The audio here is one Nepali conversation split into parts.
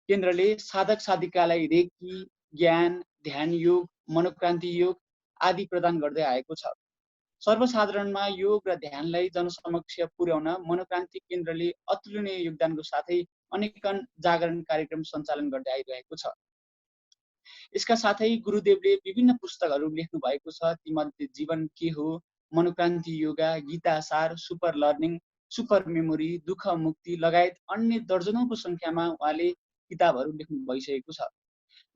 केन्द्रले साधक साधिकालाई रेकी, ज्ञान, ध्यान योग, मनोक्रान्ति योग आदि प्रदान गर्दै आएको छ। सर्वसाधारणमा योग र ध्यानलाई जनसमक्ष पुर्याउन मनोक्रान्ति केन्द्रले अतुलनीय योगदानको साथै अनेकन जागरण कार्यक्रम सञ्चालन गर्दै आइरहेको छ। यसका साथै गुरुदेवले विभिन्न पुस्तकहरू लेख्नु भएको छ। तीमध्ये जीवन के हो, मनोक्रान्ति योगा, गीता सार, सुपर लर्निङ, सुपर मेमोरी, दुःख मुक्ति लगायत अन्य दर्जनौंको संख्यामा उहाँले किताबहरू लेख्नु भइसकेको छ।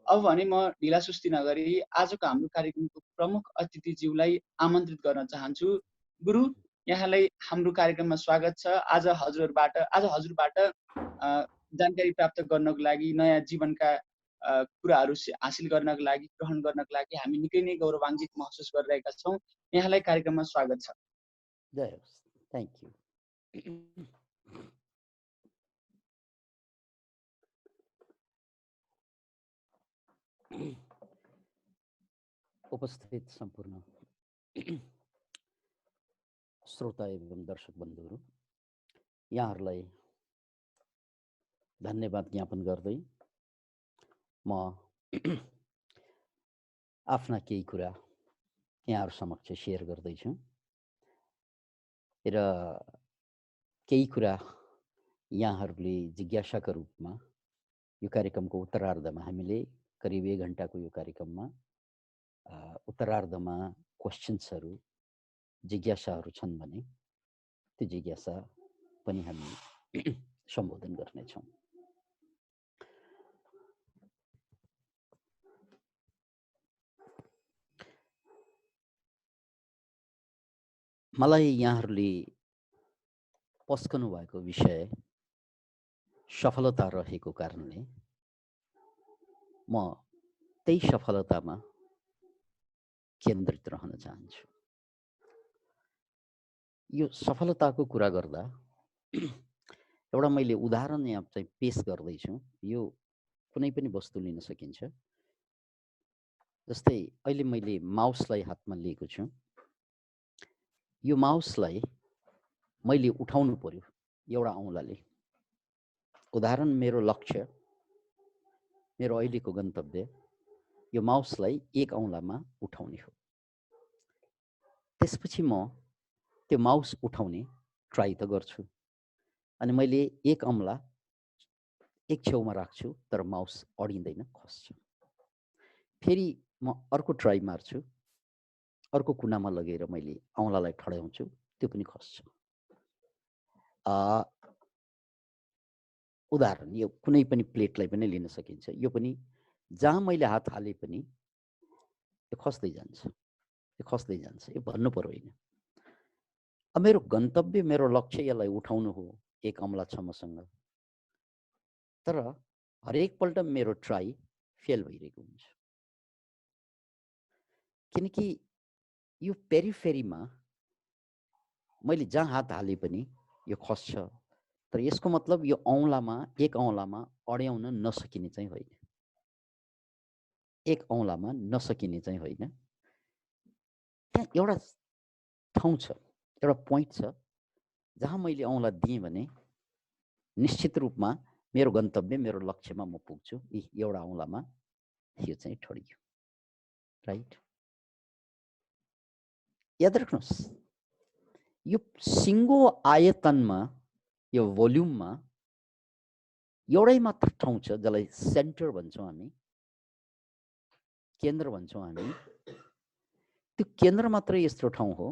अब भने म ढिला सुस्ती नगरी आजको हाम्रो कार्यक्रमको प्रमुख अतिथिज्यूलाई आमन्त्रित गर्न चाहन्छु। गुरु, यहाँलाई हाम्रो कार्यक्रममा स्वागत छ। आज हजुरबाट जानकारी प्राप्त गर्नको लागि, नयाँ जीवनका कुराहरू हासिल गर्नको लागि, ग्रहण गर्नको लागि हामी निकै नै गौरवान्वित महसुस गरिरहेका छौँ। यहाँलाई कार्यक्रममा स्वागत छ। जय होस्। Thank you. उपस्थित सम्पूर्ण श्रोता एवं दर्शक बन्धुहरू, यहाँहरूलाई धन्यवाद ज्ञापन गर्दै म आफ्ना केही कुरा यहाँहरू समक्ष सेयर गर्दैछु र केही कुरा यहाँहरूले जिज्ञासाका रूपमा यो कार्यक्रमको उत्तरार्धमा हामीले करिब 1 घण्टाको यो कार्यक्रममा उत्तरार्धमा क्वेशन्सहरू, जिज्ञासाहरू छन् भने त्यो जिज्ञासा पनि हामी सम्बोधन गर्नेछौँ। मलाई यहाँहरूले पस्कनु भएको विषय सफलता रहेको कारणले म त्यही सफलतामा केन्द्रित रहन चाहन्छु। यो सफलताको कुरा गर्दा एउटा मैले उदाहरण यहाँ चाहिँ पेश गर्दैछु। यो कुनै पनि वस्तु लिन सकिन्छ। जस्तै अहिले मैले माउसलाई हातमा लिएको छु। यो माउसलाई मैले उठाउनु पर्यो एउटा औँलाले। उदाहरण, मेरो लक्ष्य, मेरो अहिलेको गन्तव्य यो माउसलाई 1 औँलामा उठाउने हो। त्यसपछि म त्यो माउस उठाउने ट्राई त गर्छु अनि मैले 1 औँला एक छेउमा राख्छु, तर माउस अडिँदैन, खस्छ। फेरि म अर्को ट्राई मार्छु, अर्को कुनामा लगेर मैले औँलालाई ठड्याउँछु, त्यो पनि खस्छ। उदाहरण, यो कुनै पनि प्लेटलाई पनि लिन सकिन्छ। यो पनि जहाँ मैले हात हाले पनि यो खस्दै जान्छ, यो खस्दै जान्छ। यो भन्नु पर्यो होइन। अब मेरो गन्तव्य, मेरो लक्ष्य यसलाई उठाउनु हो, 1 औँला छ मसँग, तर हरेक पल्ट मेरो ट्राई फेल भइरहेको हुन्छ। किनकि यो पेरिफेरीमा मैले जहाँ हात हाले पनि यो खस्छ, तर यसको मतलब यो औँलामा 1 औँलामा अड्याउन नसकिने चाहिँ होइन। 1 औँलामा नसकिने चाहिँ होइन। त्यहाँ एउटा ठाउँ छ, एउटा पोइन्ट छ जहाँ मैले औँला दिएँ भने निश्चित रूपमा मेरो गन्तव्य, मेरो लक्ष्यमा म पुग्छु। एउटा औँलामा यो चाहिँ ठडियो, राइट? याद राख्नुहोस्, यो सिङ्गो आयतनमा, यो भोल्युममा एउटै मात्र ठाउँ छ जसलाई सेन्टर भन्छौँ हामी, केन्द्र भन्छौँ हामी। त्यो केन्द्र मात्र यस्तो ठाउँ हो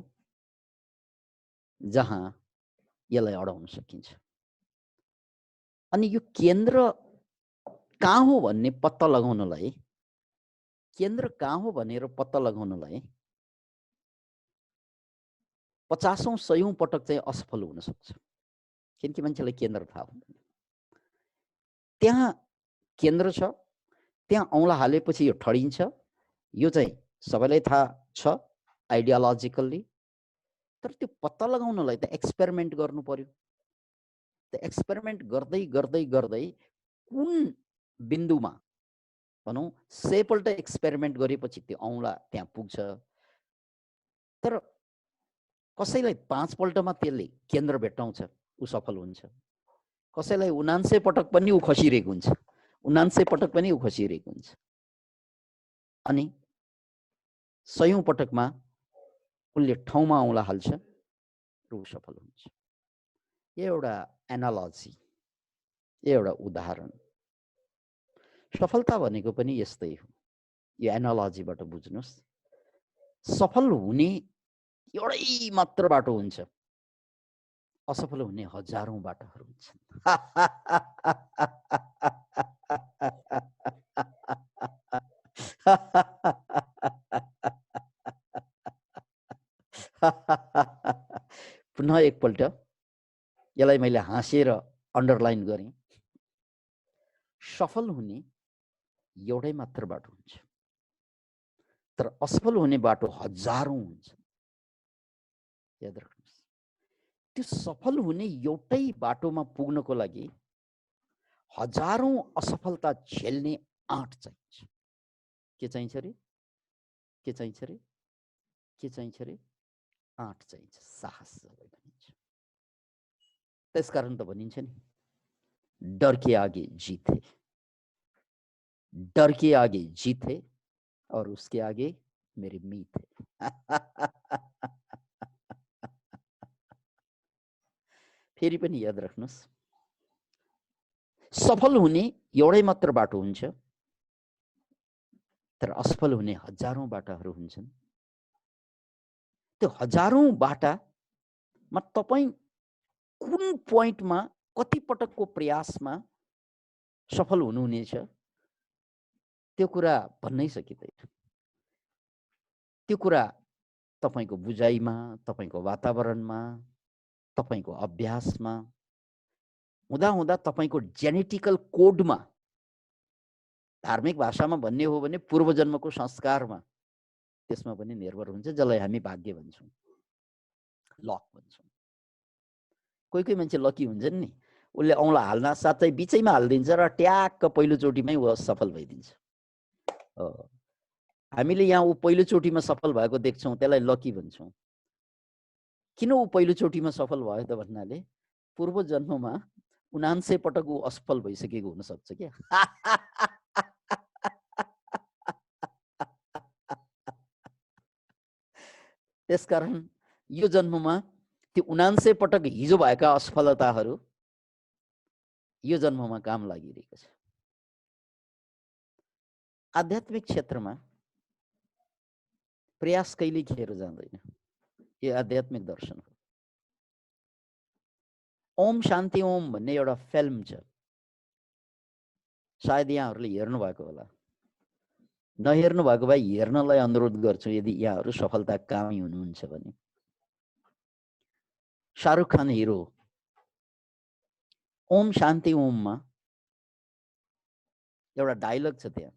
जहाँ यसलाई अडाउन सकिन्छ। अनि यो केन्द्र कहाँ हो भन्ने पत्ता लगाउनलाई, केन्द्र कहाँ हो भनेर पत्ता लगाउनलाई 50औं 100औं पटक चाहिँ असफल हुन सक्छ, किनकि मान्छेलाई केन्द्र थाहा हुँदैन। त्यहाँ केन्द्र छ, त्यहाँ औँला हालेपछि यो ठडिन्छ, यो चाहिँ सबैलाई थाहा छ आइडियोलोजिकल्ली। तर त्यो पत्ता लगाउनलाई त एक्सपेरिमेन्ट गर्नु पर्यो। त्यो एक्सपेरिमेन्ट गर्दै गर्दै गर्दै कुन बिन्दुमा, भनौँ 100 पल्ट एक्सपेरिमेन्ट गरेपछि त्यो औँला त्यहाँ पुग्छ। तर कसैलाई 5 पल्टमा त्यसले केन्द्र भेट्टाउँछ, ऊ सफल हुन्छ। कसैलाई 99 पटक पनि ऊ खसिरहेको हुन्छ, 49 पटक पनि ऊ खसिरहेको हुन्छ अनि 100औं पटकमा उनले ठाउँमा औँला हाल्छ र ऊ सफल हुन्छ। यो एउटा एनालोजी, यो एउटा उदाहरण। सफलता भनेको पनि यस्तै हो। यो एनालोजीबाट बुझ्नुस्, सफल हुने एउटै मात्र बाटो हुन्छ, असफल हुने हजारौं बाटोहरू हुन्छन्। पुनः एकपल्ट यसलाई मैले हाँसेर अन्डरलाइन गरेँ। सफल हुने एउटै मात्र बाटो हुन्छ, तर असफल हुने बाटो हजारौं हुन्छ। याद राख्नुहोस्, त्यो सफल हुने एउटै बाटोमा पुग्नको लागि हजारौं असफलता झेल्ने आँट चाहिन्छ। के चाहिन्छ रे? के चाहिन्छ रे? के चाहिन्छ रे? आँट चाहिन्छ, साहस जसलाई भनिन्छ। त्यसकारण त भनिन्छ नि, डर के आगे जीत है, डर के आगे जीत है और उसके आगे मेरी मीत है। फेरि पनि याद राख्नुहोस्, सफल हुने एउटै मात्र बाटो हुन्छ, तर असफल हुने हजारौं बाटाहरू हुन्छन्। त्यो हजारौं बाटामा तपाईँ कुन पोइन्टमा कति पटकको प्रयासमा सफल हुनुहुनेछ त्यो कुरा भन्नै सकिँदैन। त्यो कुरा तपाईको बुझाइमा, तपाईको वातावरणमा, तपाईको अभ्यासमा हुँदा हुँदा तपाईको जेनेटिकल कोडमा, धार्मिक भाषामा भन्ने हो भने पूर्वजन्मको संस्कारमा, त्यसमा पनि निर्भर हुन्छ, जसलाई हामी भाग्य भन्छौँ, लक भन्छौँ। कोही कोही मान्छे लकी हुन्छन् नि, उसले औँला हाल्न साथै बिचैमा हालिदिन्छ र ट्याक्क पहिलोचोटिमै ऊ सफल भइदिन्छ। हामीले यहाँ ऊ पहिलोचोटिमा सफल भएको देख्छौँ, त्यसलाई लकी भन्छौँ। किन ऊ पहिलोचोटिमा सफल भयो त भन्नाले पूर्व जन्ममा 49 पटक ऊ असफल भइसकेको हुनसक्छ क्या। त्यसकारण यो जन्ममा त्यो 49 पटक हिजो भएका असफलताहरू यो जन्ममा काम लागिरहेको छ। आध्यात्मिक क्षेत्रमा प्रयास कहिले खेर जाँदैन, यो आध्यात्मिक दर्शन हो। ओम शान्ति ओम भन्ने एउटा फिल्म छ, सायद यहाँहरूले हेर्नु भएको होला। नहेर्नु भएको भए हेर्नलाई अनुरोध गर्छु, यदि यहाँहरू सफलता कामी हुनुहुन्छ भने। शाहरुख खान हिरो। ओम शान्ति ओममा एउटा डायलग छ त्यहाँ,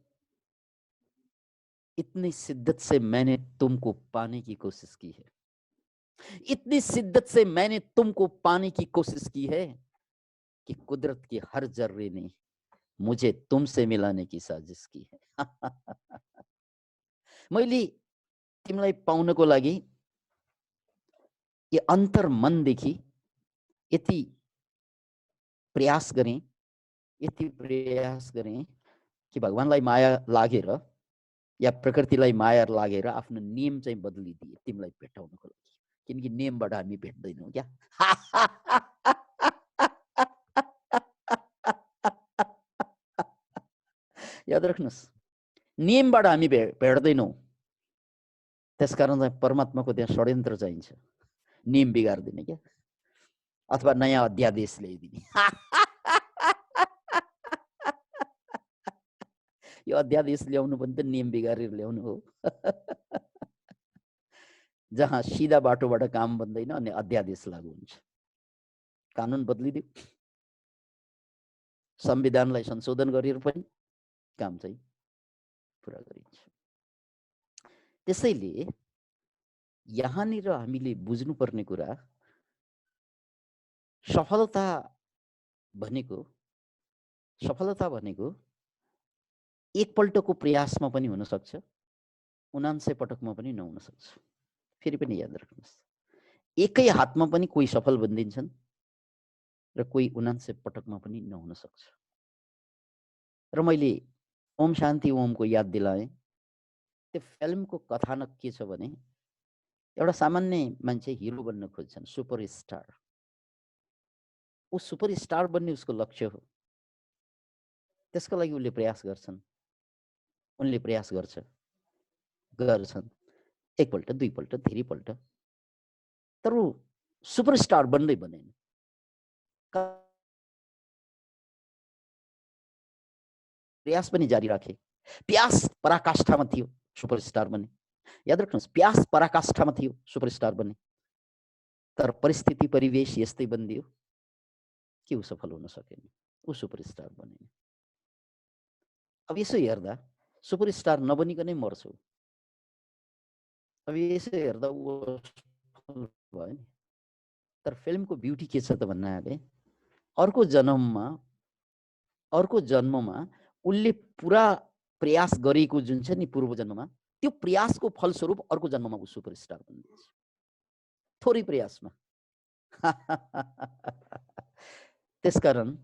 इतनी शिद्दत से मैंने तुमको पाने की कोशिश की है, इतनी शिद्दत से मैंने तुमको पाने की कोशिश की है कि कुदरत की हर जर्रे ने मुझे तुमसे मिलाने की साजिश की है। मैले तिमीलाई पाउनको लागि यो अन्तर मनदेखि यति प्रयास गरेँ, यति प्रयास गरेँ कि भगवानलाई माया लागेर या प्रकृतिलाई माया लागेर आफ्नो नियम चाहिँ बदलिदिए तिमीलाई भेटाउनको लागि, किनकि नियमबाट हामी भेट्दैनौँ क्या। याद राख्नुहोस्, नियमबाट हामी भेट्दैनौँ। त्यसकारण चाहिँ परमात्माको त्यहाँ षड्यन्त्र चाहिन्छ, नियम बिगार्दिने क्या, अथवा नयाँ अध्यादेश ल्याइदिने। यो अध्यादेश ल्याउनु पनि त नियम बिगारेर ल्याउनु हो। जहाँ सिधा बाटोबाट काम बन्दैन अनि अध्यादेश लागू हुन्छ। कानुन बदलिदियो, संविधानलाई संशोधन गरेर पनि काम चाहिँ पुरा गरिन्छ। त्यसैले यहाँनिर हामीले बुझ्नुपर्ने कुरा, सफलता भनेको एकपल्टको प्रयासमा पनि हुन सक्छ, 49 पटकमा पनि नहुन सक्छ। फेरि पनि याद राख्नुहोस्, एकै हातमा पनि कोही सफल बनिदिन्छन् र कोही 49 पटकमा पनि नहुन सक्छ। र मैले ओम शान्ति ओमको याद दिलाएँ। त्यो फिल्मको कथानक के छ भने एउटा सामान्य मान्छे हिरो बन्न खोज्छन्, सुपरस्टार। ऊ सुपरस्टार बन्ने उसको लक्ष्य हो। त्यसको लागि उसले प्रयास गर्छन्, उनले प्रयास गर्छन् एकपल्ट दुईपल्ट धेरैपल्ट, तर ऊ सुपरस्टार बन्दै बनेन। प्रयास पनि जारी राखे। प्यास पराकाष्ठामा थियो सुपरस्टार बने। याद राख्नुहोस्, प्यास पराकाष्ठामा थियो सुपरस्टार बने, तर परिस्थिति परिवेश यस्तै बनिदियो कि ऊ सफल हुन सकेन, ऊ सुपरस्टार बनेन। अब यसो हेर्दा सुपरस्टार नबनिकनै मर्छु। अब यसो हेर्दा ऊ भयो नि। तर फिल्मको ब्युटी के छ त भन्नाले अर्को जन्ममा उसले पुरा प्रयास गरेको जुन छ नि पूर्व जन्ममा, त्यो प्रयासको फलस्वरूप अर्को जन्ममा ऊ सुपरस्टार बनिन्छ, थोरै प्रयासमा। त्यसकारण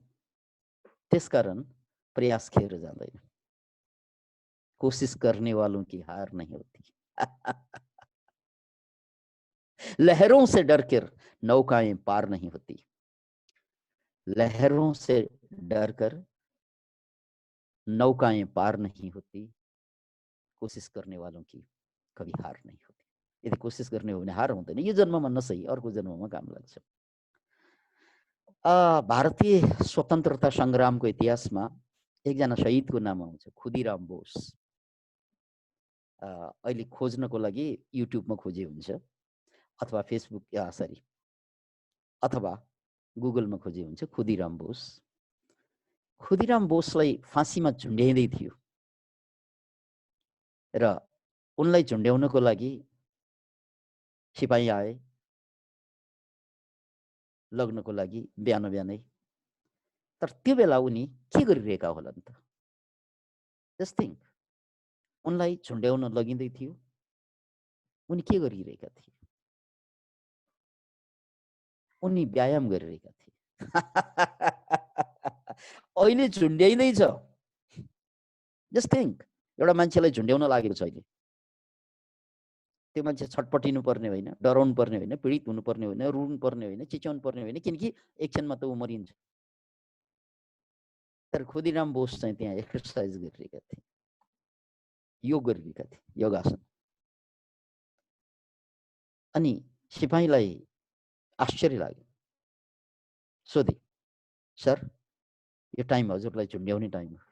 प्रयास खेर जाँदैन। कोशिश करने वालों की हार नहीं होती। लहरों से डरकर नौकाएं पार नहीं होती। लहरों से डरकर नौकाएं पार नहीं होती। कोशिश करने वालों की कभी हार नहीं होती। यदि कोशिश गर्ने हो भने हार हुँदैन। यो जन्ममा नसही अर्को जन्ममा काम लाग्छ। भारतीय स्वतन्त्रता संग्रामको इतिहासमा एकजना शहीदको नाम आउँछ, खुदीराम बोस। अहिले खोज्नको लागि युट्युबमा खोजे हुन्छ अथवा फेसबुक अथवा गुगलमा खोजे हुन्छ। खुदीराम बोस। खुदीराम बोसलाई फाँसीमा झुन्ड्याइँदै थियो र उनलाई झुन्ड्याउनको लागि सिपाही आए लग्नको लागि बिहानै। तर त्यो बेला उनी के गरिरहेका होलान् त? जस्ट थिंक, उनलाई झुन्ड्याउन लगिँदै थियो, उनी के गरिरहेका थिए? उनी व्यायाम गरिरहेका थिए। अहिले झुन्ड्याइँदै छ। जस्ट थिंक, एउटा मान्छेलाई झुन्ड्याउन लागेको छ अहिले। त्यो मान्छे छटपटिनु पर्ने होइन, डराउनु पर्ने होइन, पीडित हुनु पर्ने होइन, रुनु पर्ने होइन, चिच्याउनु पर्ने होइन, किनकि एकछिनमा त ऊ मरिन्छ। तर खुदीराम बोस चाहिँ त्यहाँ एक्सरसाइज गरिरहेका थिए, योग गरिरहेका थिए, योगासन। अनि सिपाहीलाई आश्चर्य लाग्यो। सोधे, सर यो टाइम हजुरलाई झुन्ड्याउने टाइम हो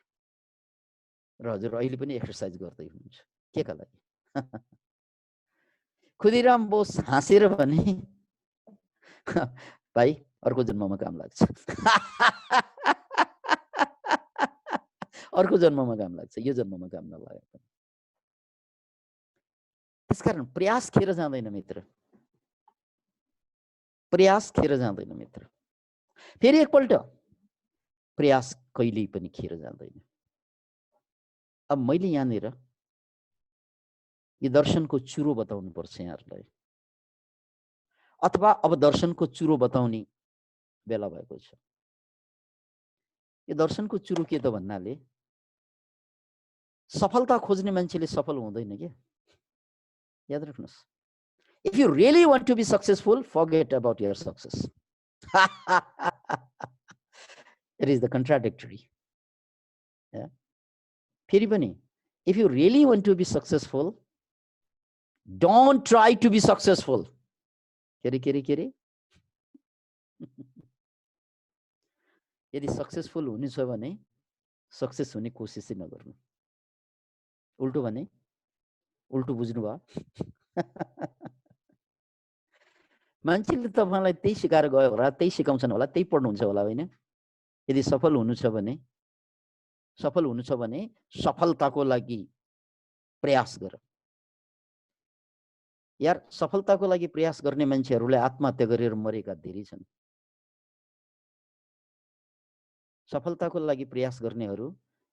र हजुर अहिले पनि एक्सरसाइज गर्दै हुनुहुन्छ, के का लागि? खुदीराम बोस हाँसेर भने, भाइ अर्को जन्ममा काम लाग्छ। अर्को जन्ममा काम लाग्छ, यो जन्ममा काम नलागेको। त्यसकारण प्रयास खेर जाँदैन मित्र, प्रयास खेर जाँदैन मित्र। फेरि एकपल्ट प्रयास कहिल्यै पनि खेर जाँदैन। अब मैले यहाँनिर यो दर्शनको चुरो बताउनु पर्छ यहाँहरूलाई, अथवा अब दर्शनको चुरो बताउने बेला भएको छ। यो दर्शनको चुरो के त भन्नाले सफलता खोज्ने मान्छेले सफल हुँदैन के। याद राख्नुहोस्, if you really want to be successful, forget about your success. It is the contradictory. Yeah. फेरि पनि, if you really want to be successful, don't try to be successful. के रे? यदि सक्सेसफुल हुनु छ भने सक्सेस हुने कोसिसै नगर्नु। उल्टो भने, उल्टो बुझ्नु भयो? मान्छेले तपाईलाई त्यही सिकाएर गयो होला, त्यही सिकाउँछन् होला, त्यही पढ्नुहुन्छ होला होइन? यदि सफल हुनु छ भने सफलताको लागि प्रयास गर। यार, सफलताको लागि प्रयास गर्ने मान्छेहरूले आत्महत्या गरेर मरेका धेरै छन्। सफलताको लागि प्रयास गर्नेहरू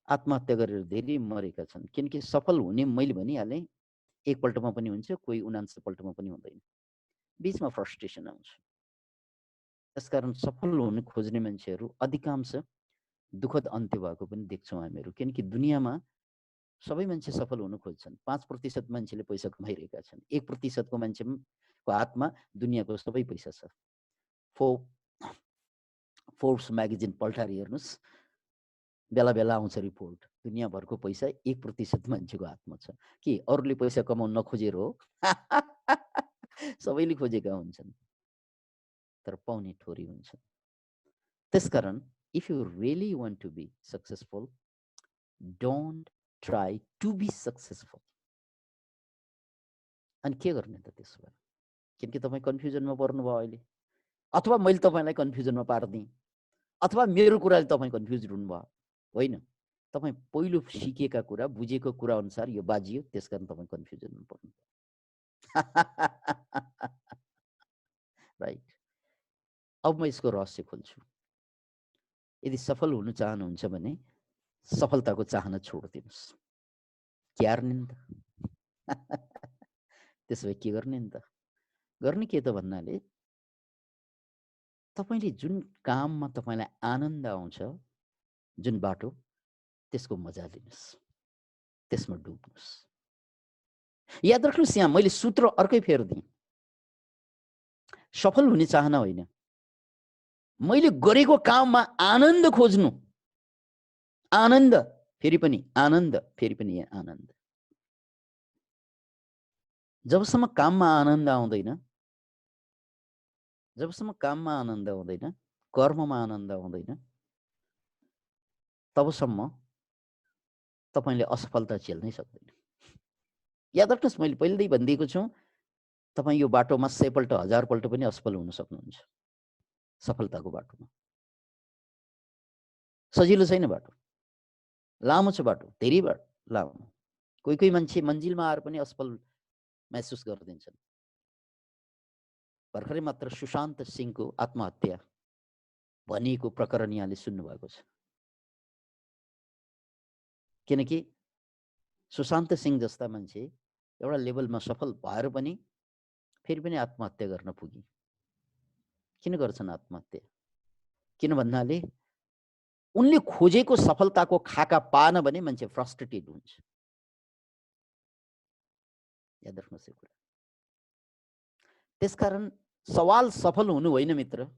आत्महत्या गरेर धेरै मरेका छन्, किनकि सफल हुने मैले भनिहालेँ एकपल्टमा पनि हुन्छ, कोही 79 पल्टमा पनि हुँदैन, बीचमा फ्रस्ट्रेसन आउँछ। त्यसकारण सफल हुन खोज्ने मान्छेहरू अधिकांश दुःखद अन्त्य भएको पनि देख्छौँ हामीहरू। किनकि दुनियाँमा सबै मान्छे सफल हुन खोज्छन्। 5% मान्छेले पैसा कमाइरहेका छन्। 1% को मान्छेको हातमा दुनियाँको सबै पैसा छ। फोर्ब्स म्यागजिन पल्टाएर हेर्नुहोस्, बेला बेला आउँछ रिपोर्ट, दुनियाँभरको पैसा 1% मान्छेको हातमा छ। के अरूले पैसा कमाउन नखोजेर हो? सबैले खोजेका हुन्छन्, तर पाउने थोरै हुन्छन्। त्यसकारण if you really want to be successful, don't try to be successful. अनि के गर्ने त त्यसो भए? किनकि तपाईँ कन्फ्युजनमा पर्नुभयो अहिले, अथवा मैले तपाईँलाई कन्फ्युजनमा पार्दिएँ, अथवा मेरो कुराले तपाईँ कन्फ्युज हुनुभयो। होइन, तपाईँ पहिलो सिकेका कुरा, बुझेको कुरा अनुसार यो बाजियो, त्यसकारण तपाईँ कन्फ्युजनमा पर्नु। राइट। अब म यसको रहस्य खोल्छु। यदि सफल हुन चाहनुहुन्छ भने सफलताको चाहना छोड्दिनुहोस्। क्यार्ने नि त। त्यसो भए के गर्ने नि त? गर्ने के त भन्नाले तपाईले जुन काममा तपाईलाई आनन्द आउँछ, जुन बाटो, त्यसको मजा लिनुहोस्, त्यसमा डुब्नुहोस्। याद राख्नुहोस्, यहाँ मैले सूत्र अर्कै फेर्दिएँ। सफल हुने चाहना होइन, मैले गरेको काममा आनन्द खोज्नु। आनन्द, फेरि पनि आनन्द, फेरि पनि आनन्द। जबसम्म काममा आनन्द आउँदैन, जबसम्म काममा आनन्द आउँदैन, कर्ममा आनन्द आउँदैन, तबसम्म तपाईले असफलता झेल्नै सक्दैन। याद राख्नुहोस्, मैले पहिल्यै भनिदिएको छु, तपाईँ यो बाटोमा 100 पल्ट 1000 पल्ट पनि असफल हुन सक्नुहुन्छ। सफलताको बाटोमा सजिलो छैन बाटो, लामो छ बाटो, धेरै बाटो लामो। कोही कोही मान्छे मन्जिलमा आएर पनि असफल महसुस गर्दिन्छन्। भर्खरै मात्र सुशान्त सिंहको आत्महत्या भनिएको प्रकरण यहाँले सुन्नुभएको छ। किनकि सुशान्त सिंह जस्ता मान्छे एउटा लेभलमा सफल भएर पनि फेरि पनि आत्महत्या गर्न पुगे। किन गर्छन् आत्महत्या? किन भन्नाले उनले खोजेको सफलताको खाका पाएन भने मान्छे फ्रस्ट्रेटेड हुन्छ। याद राख्नुहोस् यो कुरा। त्यसकारण सवाल सफल हुनु होइन मित्र।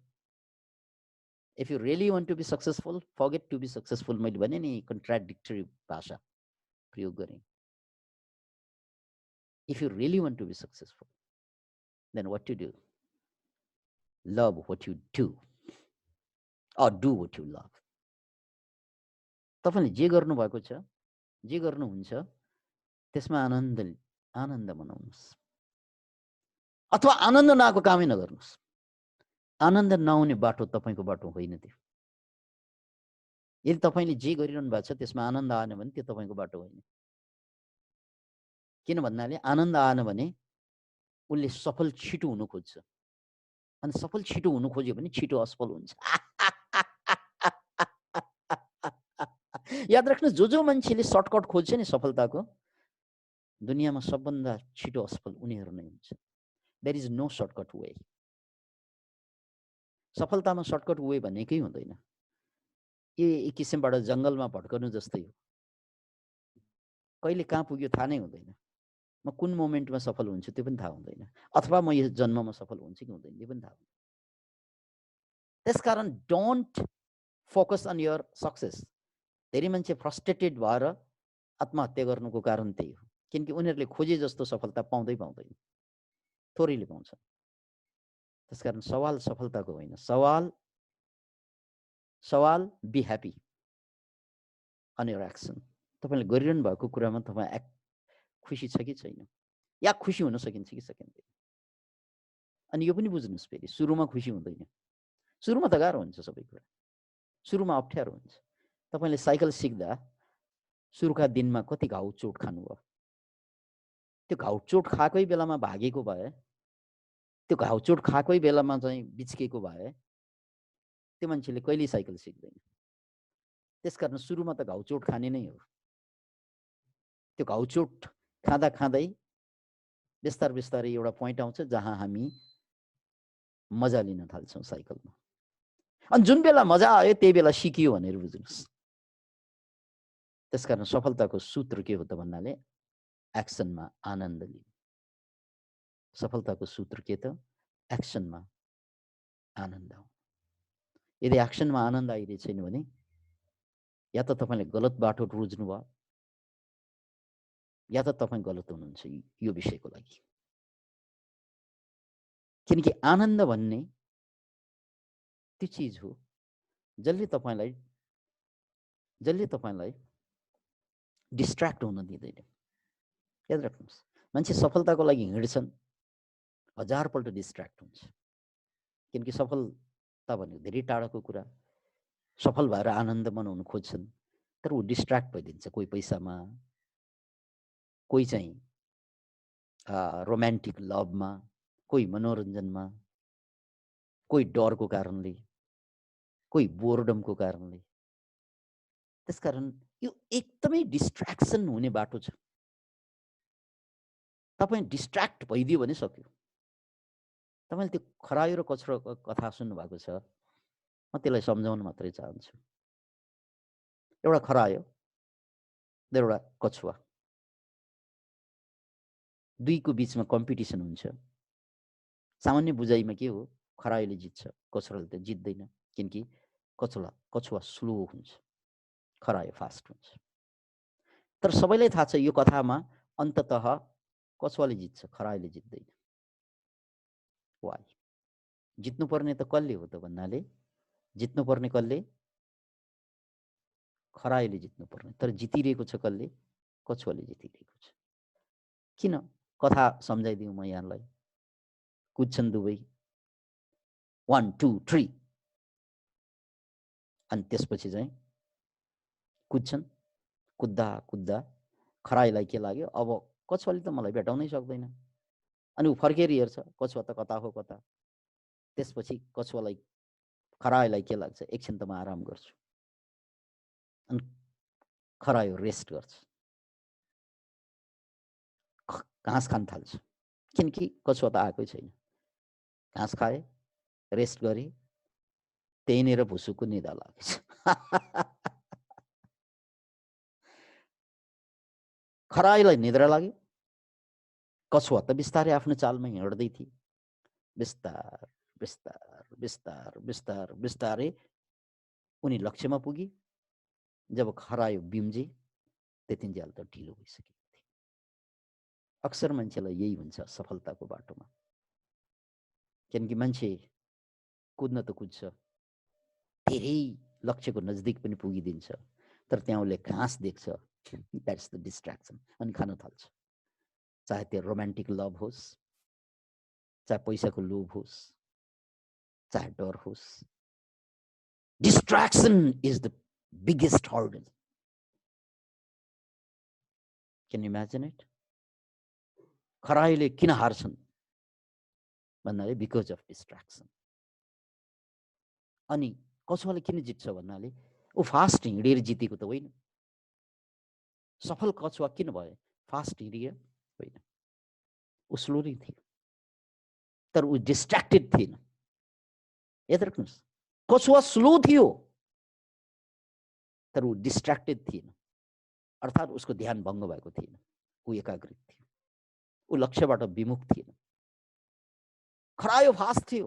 If you really want to be successful, forget to be successful. मैले भने नि कन्ट्राडिक्टरी भाषा प्रयोग गरेँ। If you really want to be successful, then what to do? Love what you do, or do what you love. तपाईले जे गर्नु भएको छ, जे गर्नुहुन्छ, त्यसमा आनन्द मनाउनुहोस्, अथवा आनन्द नआएको कामै नगर्नुहोस्। आनन्द नआउने बाटो तपाईको बाटो होइन त्यो। यदि तपाईले जे गरिरहनु भएको छ त्यसमा आनन्द आएन भने त्यो तपाईको बाटो होइन। किन भन्नाले आनन्द आएन भने उनले सफल छिटो हुनु खोज्छ, अनि सफल छिटो हुनु खोज्यो भने छिटो असफल हुन्छ। याद राख्नुहोस्, जो मान्छेले सर्टकट खोज्छ नि सफलताको, दुनियाँमा सबभन्दा छिटो असफल उनीहरू नै हुन्छ। There is no shortcut way. सफलतामा सर्टकट वे भनेकै हुँदैन। एक किसिमबाट जङ्गलमा भट्कनु जस्तै हो। कहिले कहाँ पुग्यो थाहा नै हुँदैन। म कुन मोमेन्टमा सफल हुन्छु त्यो पनि थाहा हुँदैन, अथवा म यस जन्ममा सफल हुन्छु कि हुँदैन त्यो पनि थाहा हुँदैन। त्यसकारण don't focus on your success. धेरै मान्छे फ्रस्ट्रेटेड भएर आत्महत्या गर्नुको कारण त्यही हो, किनकि उनीहरूले खोजे जस्तो सफलता पाउँदैन, थोरैले पाउँछ। त्यसकारण सवाल सफलताको होइन, सवाल be happy on your action. तपाईले गरिरहनु भएको कुरामा तपाईँ खुसी छ कि छैन, या खुसी हुन सकिन्छ कि सकिँदैन। अनि यो पनि बुझ्नुहोस्, फेरि सुरुमा खुसी हुँदैन। सुरुमा त गाह्रो हुन्छ सबै कुरा, सुरुमा अप्ठ्यारो हुन्छ। तपाईले साइकल सिक्दा सुरुका दिनमा कति घाउ चोट खानुभयो? त्यो घाउ चोट खाएकै बेलामा भागेको भए, त्यो घाउ चोट खाएकै बेलामा चाहिँ बिच्केको भए त्यो मान्छेले कहिल्यै साइकल सिक्दैन। त्यसकारण सुरुमा त घाउ चोट खाने नै हो। त्यो घाउ चोट खाँदा खाँदै बिस्तारै एउटा पोइन्ट आउँछ जहाँ हामी मजा लिन थाल्छौँ साइकलमा। अनि जुन बेला मजा आयो त्यही बेला सिकियो भनेर बुझ्नुहोस्। त्यसकारण सफलताको सूत्र के हो त भन्नाले एक्सनमा आनन्द लिनु। सफलताको सूत्र के त? एक्सनमा आनन्द हो। यदि एक्सनमा आनन्द आइरहेको छैन भने या त तपाईँले गलत बाटो रोज्नु भयो या त तपाईँ गलत हुनुहुन्छ यो विषयको लागि। किनकि आनन्द भन्ने त्यो चिज हो जसले तपाईँलाई डिस्ट्र्याक्ट हुन दिँदैन। याद राख्नुहोस्, मान्छे सफलताको लागि हिँड्छन्, 1000 पल्ट डिस्ट्र्याक्ट हुन्छ। किनकि सफलता भनेको धेरै टाढाको कुरा। सफल भएर आनन्द मनाउन खोज्छन् तर ऊ डिस्ट्र्याक्ट भइदिन्छ। कोही पैसामा, कोही चाहिँ रोमान्टिक लभमा, कोही मनोरञ्जनमा, कोही डरको कारणले, कोही बोर्डमको कारणले। त्यसकारण यो एकदमै डिस्ट्र्याक्सन हुने बाटो छ। तपाईँ डिस्ट्र्याक्ट भइदियो भने सक्यो। तपाईँले त्यो खरायो र कचरोको कथा सुन्नुभएको छ, म त्यसलाई सम्झाउन मात्रै चाहन्छु। एउटा खरायो र एउटा कछुवा, दुईको बिचमा कम्पिटिसन हुन्छ। सामान्य बुझाइमा के हो? खरायोले जित्छ, कछुवाले त जित्दैन। किनकि कछुवा स्लो हुन्छ, खरायो फास्ट हुन्छ। तर सबैलाई थाहा छ यो कथामा अन्ततः कछुवाले जित्छ, खरायोले जित्दैन। वाइ? जित्नुपर्ने त कसले हो त भन्नाले जित्नुपर्ने कसले? खरायोले जित्नुपर्ने। तर जितिरहेको छ कसले? कछुवाले जितिरहेको छ। किन? कथा सम्झाइदिउँ म यहाँलाई। कुद्छन् दुवै, 1 2 3, अनि त्यसपछि चाहिँ कुद्छन्। कुद्दा कुद्दा खरायोलाई के लाग्यो? अब कछुवाले त मलाई भेटाउनै सक्दैन। अनि ऊ फर्केर हेर्छ, कछुवा त कता हो कता। त्यसपछि खरायोलाई के लाग्छ? एकछिन त म आराम गर्छु। अनि खरायो रेस्ट गर्छ, घाँस खान थाल्छ। किनकि कछुवा त आएकै छैन। घाँस खाए, रेस्ट गरे, त्यहीँनिर भुसुको निदा लागेछ। खरायोलाई निद्रा लाग्यो, कछुवा त बिस्तारै आफ्नो चालमा हिँड्दै थिए। बिस्तार बिस्तार बिस्तार बिस्तार बिस्तारै उनी लक्ष्यमा पुगे। जब खरायो बिम्जे त्यतिन्जेल त ढिलो भइसकेको थियो। अक्सर मान्छेलाई यही हुन्छ सफलताको बाटोमा। किनकि मान्छे कुद्न त कुद्छ, धेरै लक्ष्यको नजिक पनि पुगिदिन्छ, तर त्यहाँ उसले घाँस देख्छ। That's the distraction. अनि खान थाल्छ। चाहे त्यो रोमान्टिक लभ होस्, चाहे पैसाको लोभ होस्, चाहे डर होस्, distraction is the biggest hurdle. Can you imagine it? खरायोले किन हार्छन् भन्नाले बिकज अफ डिस्ट्र्याक्सन। अनि कछुवाले किन जित्छ भन्नाले ऊ फास्ट हिँडेर जितेको त होइन। सफल कछुवा किन भयो? फास्ट हिँडेर होइन, ऊ स्लो नै थियो, तर ऊ डिस्ट्र्याक्टेड थिएन। याद राख्नुहोस्, कछुवा स्लो थियो तर ऊ डिस्ट्र्याक्टेड थिएन, अर्थात् उसको ध्यान भङ्ग भएको थिएन। ऊ एकाग्रित थियो, ऊ लक्ष्यबाट विमुख थिएन। खरायो फास्ट थियो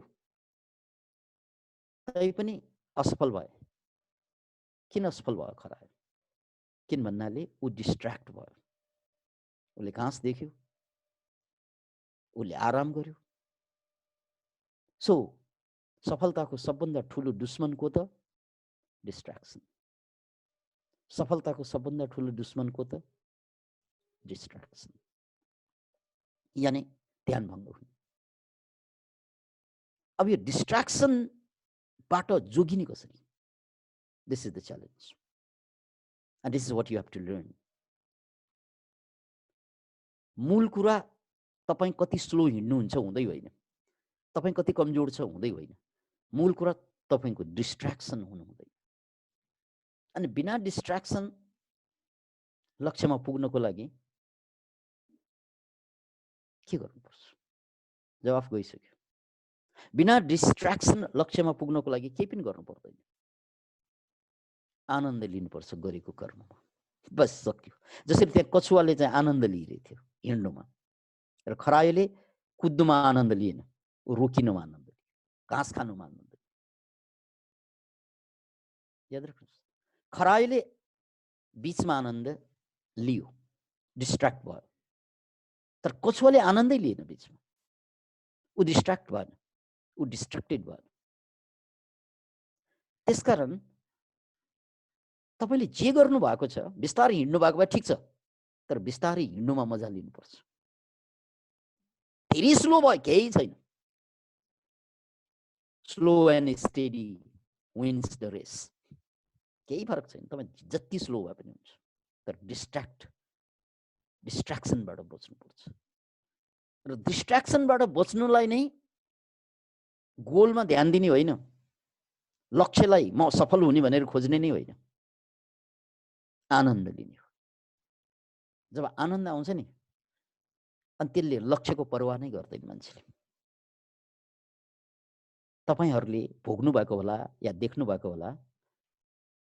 तै पनि असफल भयो। किन असफल भयो खरायो? किन भन्नाले ऊ डिस्ट्र्याक्ट भयो। उसले घाँस देख्यो, उसले आराम गर्यो। सो सफलताको सबभन्दा ठुलो दुश्मन को त? डिस्ट्र्याक्सन। सफलताको सबभन्दा ठुलो दुश्मन को त? डिस्ट्र्याक्सन, यानी ध्यान भङ्ग हुने। अब यो डिस्ट्र्याक्सनबाट जोगिने कसरी? This is the challenge and this is what you have to learn. मूल कुरा तपाईँ कति स्लो हिँड्नुहुन्छ हुँदै होइन, तपाईँ कति कमजोर छ हुँदै होइन। मूल कुरा तपाईँको डिस्ट्र्याक्सन हुनु हुँदैन। अनि बिना डिस्ट्र्याक्सन लक्ष्यमा पुग्नको लागि के गर्नुपर्छ? जवाफ गइसक्यो। बिना डिस्ट्र्याक्सन लक्ष्यमा पुग्नको लागि केही पनि गर्नु पर्दैन। आनन्द लिनुपर्छ गरेको कर्ममा। बस सक्यो। जसरी त्यहाँ कछुवाले चाहिँ आनन्द लिइरहेको थियो हिँड्नुमा, र खरायोले कुद्नुमा आनन्द लिएन, ऊ रोकिनुमा आनन्द लियो, घाँस खानुमा आनन्द लियो। याद राख्नुहोस्, खरायोले बिचमा आनन्द लियो, डिस्ट्र्याक्ट भयो, तर कछुवाले आनन्दै लिएन बिचमा, ऊ डिस्ट्र्याक्ट भएन, ऊ डिस्ट्र्याक्टेड भएन। त्यसकारण तपाईले जे गर्नु भएको छ, बिस्तारै हिँड्नु भएको भए ठिक छ, तर बिस्तारै हिँड्नुमा मजा लिनुपर्छ। धेरै स्लो भयो केही छैन, slow and steady wins the race, केही फरक छैन। तपाईँ जति स्लो भए पनि हुन्छ, तर डिस्ट्र्याक्सनबाट बच्नुपर्छ। र डिस्ट्र्याक्सनबाट बच्नुलाई नै गोलमा ध्यान दिने होइन, लक्ष्यलाई म सफल हुने भनेर खोज्ने नै होइन, आनन्द लिने हो। जब आनन्द आउँछ नि, अनि त्यसले लक्ष्यको परवाह नै गर्दैन मान्छेले। तपाईहरूले भोग्नु भएको होला या देख्नु भएको होला,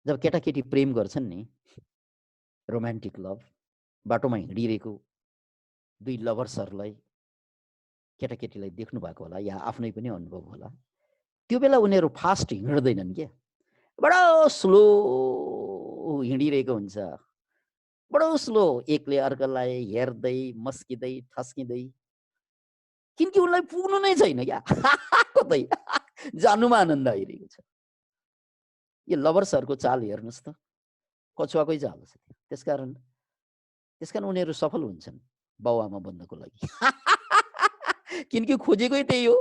जब केटाकेटी प्रेम गर्छन् नि, रोमान्टिक लभ, बाटोमा हिँडिरहेको दुई लभर्सहरूलाई केटाकेटीलाई देख्नु भएको होला या आफ्नै पनि अनुभव होला। त्यो बेला उनीहरू फास्ट हिँड्दैनन् क्या, बडो स्लो हिँडिरहेको हुन्छ, बडो स्लो, एकले अर्कालाई हेर्दै मस्किँदै ठस्किँदै, किनकि उनलाई पुग्नु नै छैन क्या कतै, जानुमा आनन्द आइरहेको छ। यो लभर्सहरूको चाल हेर्नुहोस् त, कछुवाकै चाल छ। त्यसकारण उनीहरू सफल हुन्छन् बाउआमा बन्नको लागि किनकि खोजेकै त्यही हो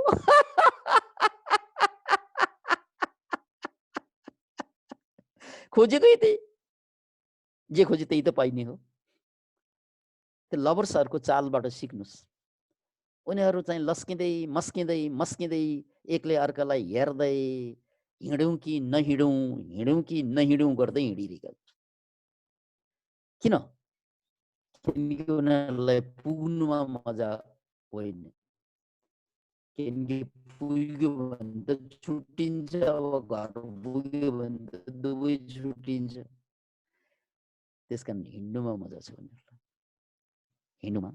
खोजेकै त्यही, जे खोजे त्यही त पाइने हो। त्यो लभर्सहरूको चालबाट सिक्नुहोस्। उनीहरू चाहिँ लस्किँदै मस्किँदै मस्किँदै एकले अर्कालाई हेर्दै हिँडौँ कि नहिँडौँ, हिँडौँ कि नहिँडौँ गर्दै हिँडिरहेका। किन? किनकि उनीहरूलाई पुग्नुमा मजा होइन, किनकि पुग्यो भने त छुट्टिन्छ, अब घर पुग्यो भने त दुवै छुट्टिन्छ। त्यसकारण हिँड्नुमा मजा छ उनीहरूलाई, हिँड्नुमा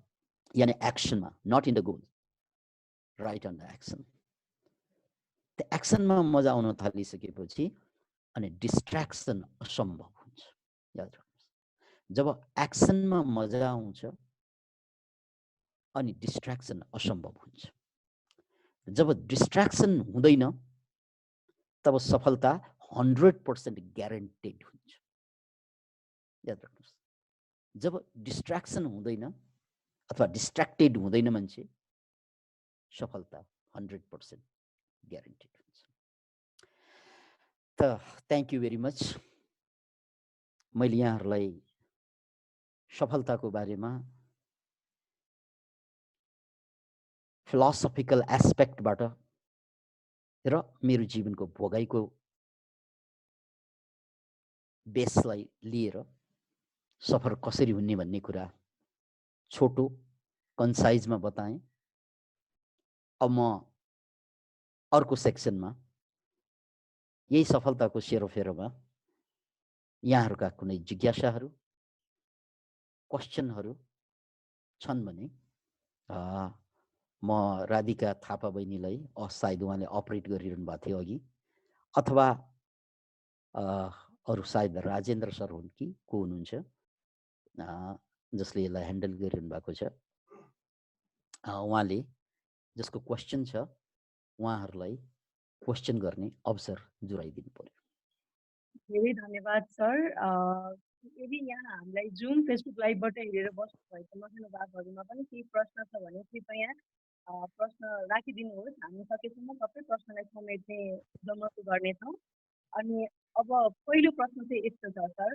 यानि एक्सनमा, not in the goal, right on the action. त्यो एक्सनमा मजा आउन थालिसकेपछि अनि डिस्ट्र्याक्सन असम्भव हुन्छ। याद राख्नुहोस्, जब एक्सनमा मजा आउँछ अनि डिस्ट्र्याक्सन असम्भव हुन्छ। जब डिस्ट्र्याक्सन हुँदैन तब सफलता 100% ग्यारेन्टेड हुन्छ। याद राख्नुहोस्, जब डिस्ट्र्याक्सन हुँदैन अथवा डिस्ट्र्याक्टेड हुँदैन मान्छे, सफलता 100% ग्यारेन्टेड हुन्छ। त थ्याङ्क यू भेरी मच। मैले यहाँहरूलाई सफलताको बारेमा फिलोसफिकल एस्पेक्टबाट र मेरो जीवनको भोगाइको बेसलाई लिएर सफल कसरी हुने भन्ने कुरा छोटो कन्साइजमा बताएँ। अब म अर्को सेक्सनमा यही सफलताको सेरोफेरोमा यहाँहरूका कुनै जिज्ञासाहरू, क्वेसनहरू छन् भने म राधिका थापा बहिनीलाई, सायद उहाँले अपरेट गरिरहनु भएको थियो अघि, अथवा अरू सायद राजेन्द्र सर हुन् कि को हुनुहुन्छ जसले यसलाई ह्यान्डल गरिरहनु भएको छ, उहाँले जसको क्वेसन छ उहाँहरूलाई क्वेसन गर्ने अवसर जुराइदिनु पर्यो। धेरै धन्यवाद सर। यदि यहाँ हामीलाई जुम फेसबुक लाइभबाट हेरेर बस्नु भएको महानुभावहरूमा पनि केही प्रश्न छ भने कृपया प्रश्न राखिदिनुहोस्। हामी सकेसम्म सबै प्रश्नलाई समेट्ने जमर्को गर्नेछौँ। अनि अब पहिलो प्रश्न चाहिँ यस्तो छ सर,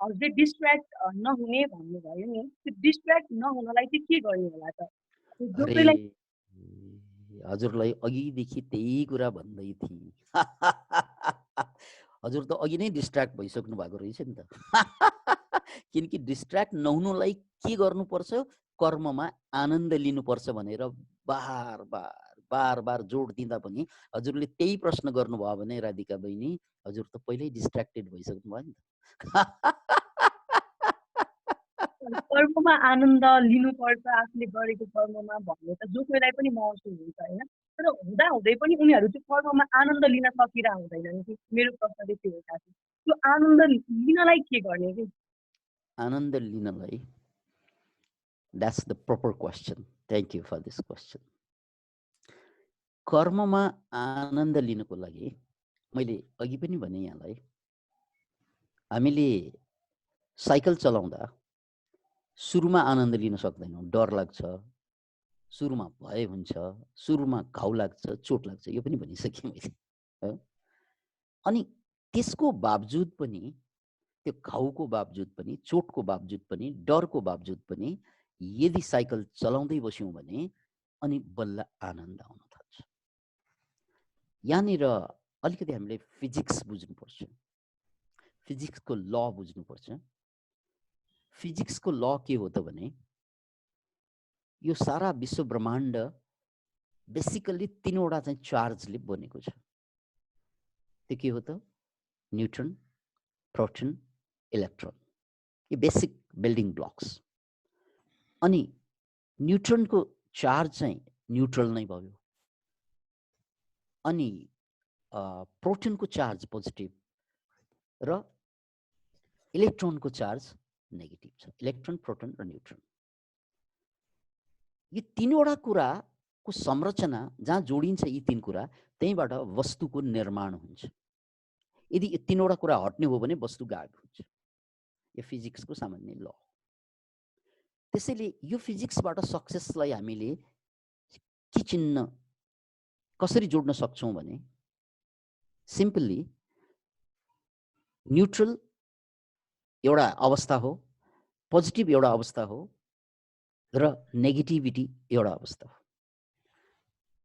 हजुरले डिस्ट्र्याक्ट नहुने भन्नुभयो नि, त्यो डिस्ट्र्याक्ट नहुनलाई चाहिँ के गर्ने होला त? हजुरलाई अघिदेखि त्यही कुरा भन्दै थिएँ हजुर त अघि नै डिस्ट्र्याक्ट भइसक्नु भएको रहेछ नि त किनकि डिस्ट्र्याक्ट नहुनुलाई के गर्नुपर्छ, कर्ममा आनन्द लिनुपर्छ भनेर बार बार जोड दिँदा पनि हजुरले त्यही प्रश्न गर्नुभयो भने राधिका बहिनी, हजुर त पहिल्यै डिस्ट्र्याक्टेड भइसक्नु भयो नि त कर्ममा आनन्द लिनुपर्छ आफूले गरेको कर्ममा भन्ने त जो कोहीलाई पनि महसुस हुन्छ होइन, तर हुँदा हुँदै पनि उनीहरू त्यो कर्ममा आनन्द लिन सकिरह हुँदैनन् कि। मेरो प्रश्न चाहिँ त्यो हो साथी, त्यो आनन्द लिनलाई के गर्ने कि? आनन्द लिनलाई, that's the proper question. Thank you for this question. कर्ममा आनन्द लिनको लागि मैले अघि पनि भने यहाँलाई, हामीले साइकल चलाउँदा सुरुमा आनन्द लिन सक्दैनौँ, डर लाग्छ, सुरुमा भय हुन्छ, सुरुमा घाउ लाग्छ, चोट लाग्छ, यो पनि भनिसकेँ मैले। अनि त्यसको बावजुद पनि, त्यो घाउको बावजुद पनि, चोटको बावजुद पनि, डरको बावजुद पनि यदि साइकल चलाउँदै बस्यौँ भने अनि बल्ल आनन्द आउन थाल्छ। यहाँनिर अलिकति हामीले फिजिक्स बुझ्नुपर्छ, फिजिक्सको ल बुझ्नुपर्छ। फिजिक्सको ल के हो त भने, यो सारा विश्व ब्रह्माण्ड बेसिकली 3वटा चाहिँ चार्जले बनेको छ। त्यो के हो त? न्युट्रन, प्रोटन, इलेक्ट्रोन, यो बेसिक बिल्डिङ ब्लक्स। अनि न्युट्रनको चार्ज चाहिँ न्युट्रल नै भयो, अनि प्रोटनको चार्ज पोजिटिभ र इलेक्ट्रोनको चार्ज नेगेटिभ छ। इलेक्ट्रोन, प्रोटन र न्युट्रन, यो 3वटा कुराको संरचना जहाँ जोडिन्छ, यी 3 कुरा, त्यहीँबाट वस्तुको निर्माण हुन्छ। यदि यो 3वटा कुरा हट्ने हो भने वस्तु गायब हुन्छ। यो फिजिक्सको सामान्य ल। त्यसैले यो फिजिक्सबाट सक्सेसलाई हामीले के चिन्न, कसरी जोड्न सक्छौँ भने, सिम्पली न्युट्रल एउटा अवस्था हो, पोजिटिभ एउटा अवस्था हो र नेगेटिभिटी एउटा अवस्था हो।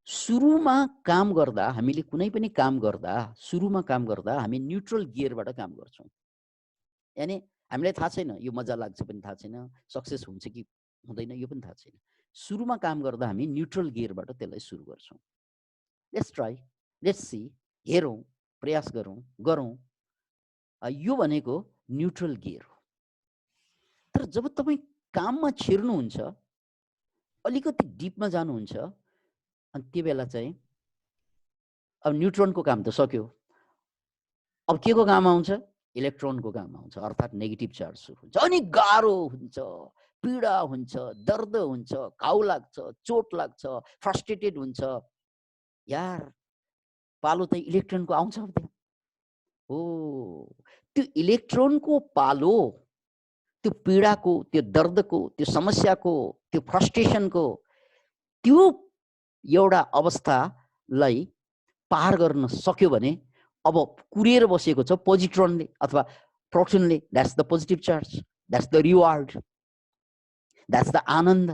सुरुमा काम गर्दा, हामीले कुनै पनि काम गर्दा, सुरुमा काम गर्दा हामी न्युट्रल गियरबाट काम गर्छौँ। यानी हामीलाई थाहा छैन, यो मजा लाग्छ पनि थाहा छैन, सक्सेस हुन्छ कि हुँदैन यो पनि थाहा छैन। सुरुमा काम गर्दा हामी न्युट्रल गियरबाट त्यसलाई सुरु गर्छौँ। लेट्स ट्राई, लेट्स सी, हेरौँ, प्रयास गरौँ। यो भनेको न्युट्रल गियर हो। तर जब तपाईँ काममा छिर्नुहुन्छ, अलिकति डिपमा जानुहुन्छ, अनि त्यो बेला चाहिँ अब न्युट्रोनको काम त सक्यो, अब के को काम आउँछ? इलेक्ट्रोनको काम आउँछ, अर्थात् नेगेटिभ चार्ज सुरु हुन्छ। अनि गाह्रो हुन्छ, पीडा हुन्छ, दर्द हुन्छ, घाउ लाग्छ, चोट लाग्छ, फ्रस्ट्रेटेड हुन्छ। यार पालो त इलेक्ट्रोनको आउँछ। हो, त्यो इलेक्ट्रोनको पालो, त्यो पीडाको, त्यो दर्दको, त्यो समस्याको, त्यो फ्रस्ट्रेसनको, त्यो एउटा अवस्थालाई पार गर्न सक्यो भने अब कुरेर बसेको छ पोजिट्रोनले अथवा प्रोटोनले। That's the positive charge, that's the reward, that's the आनन्द।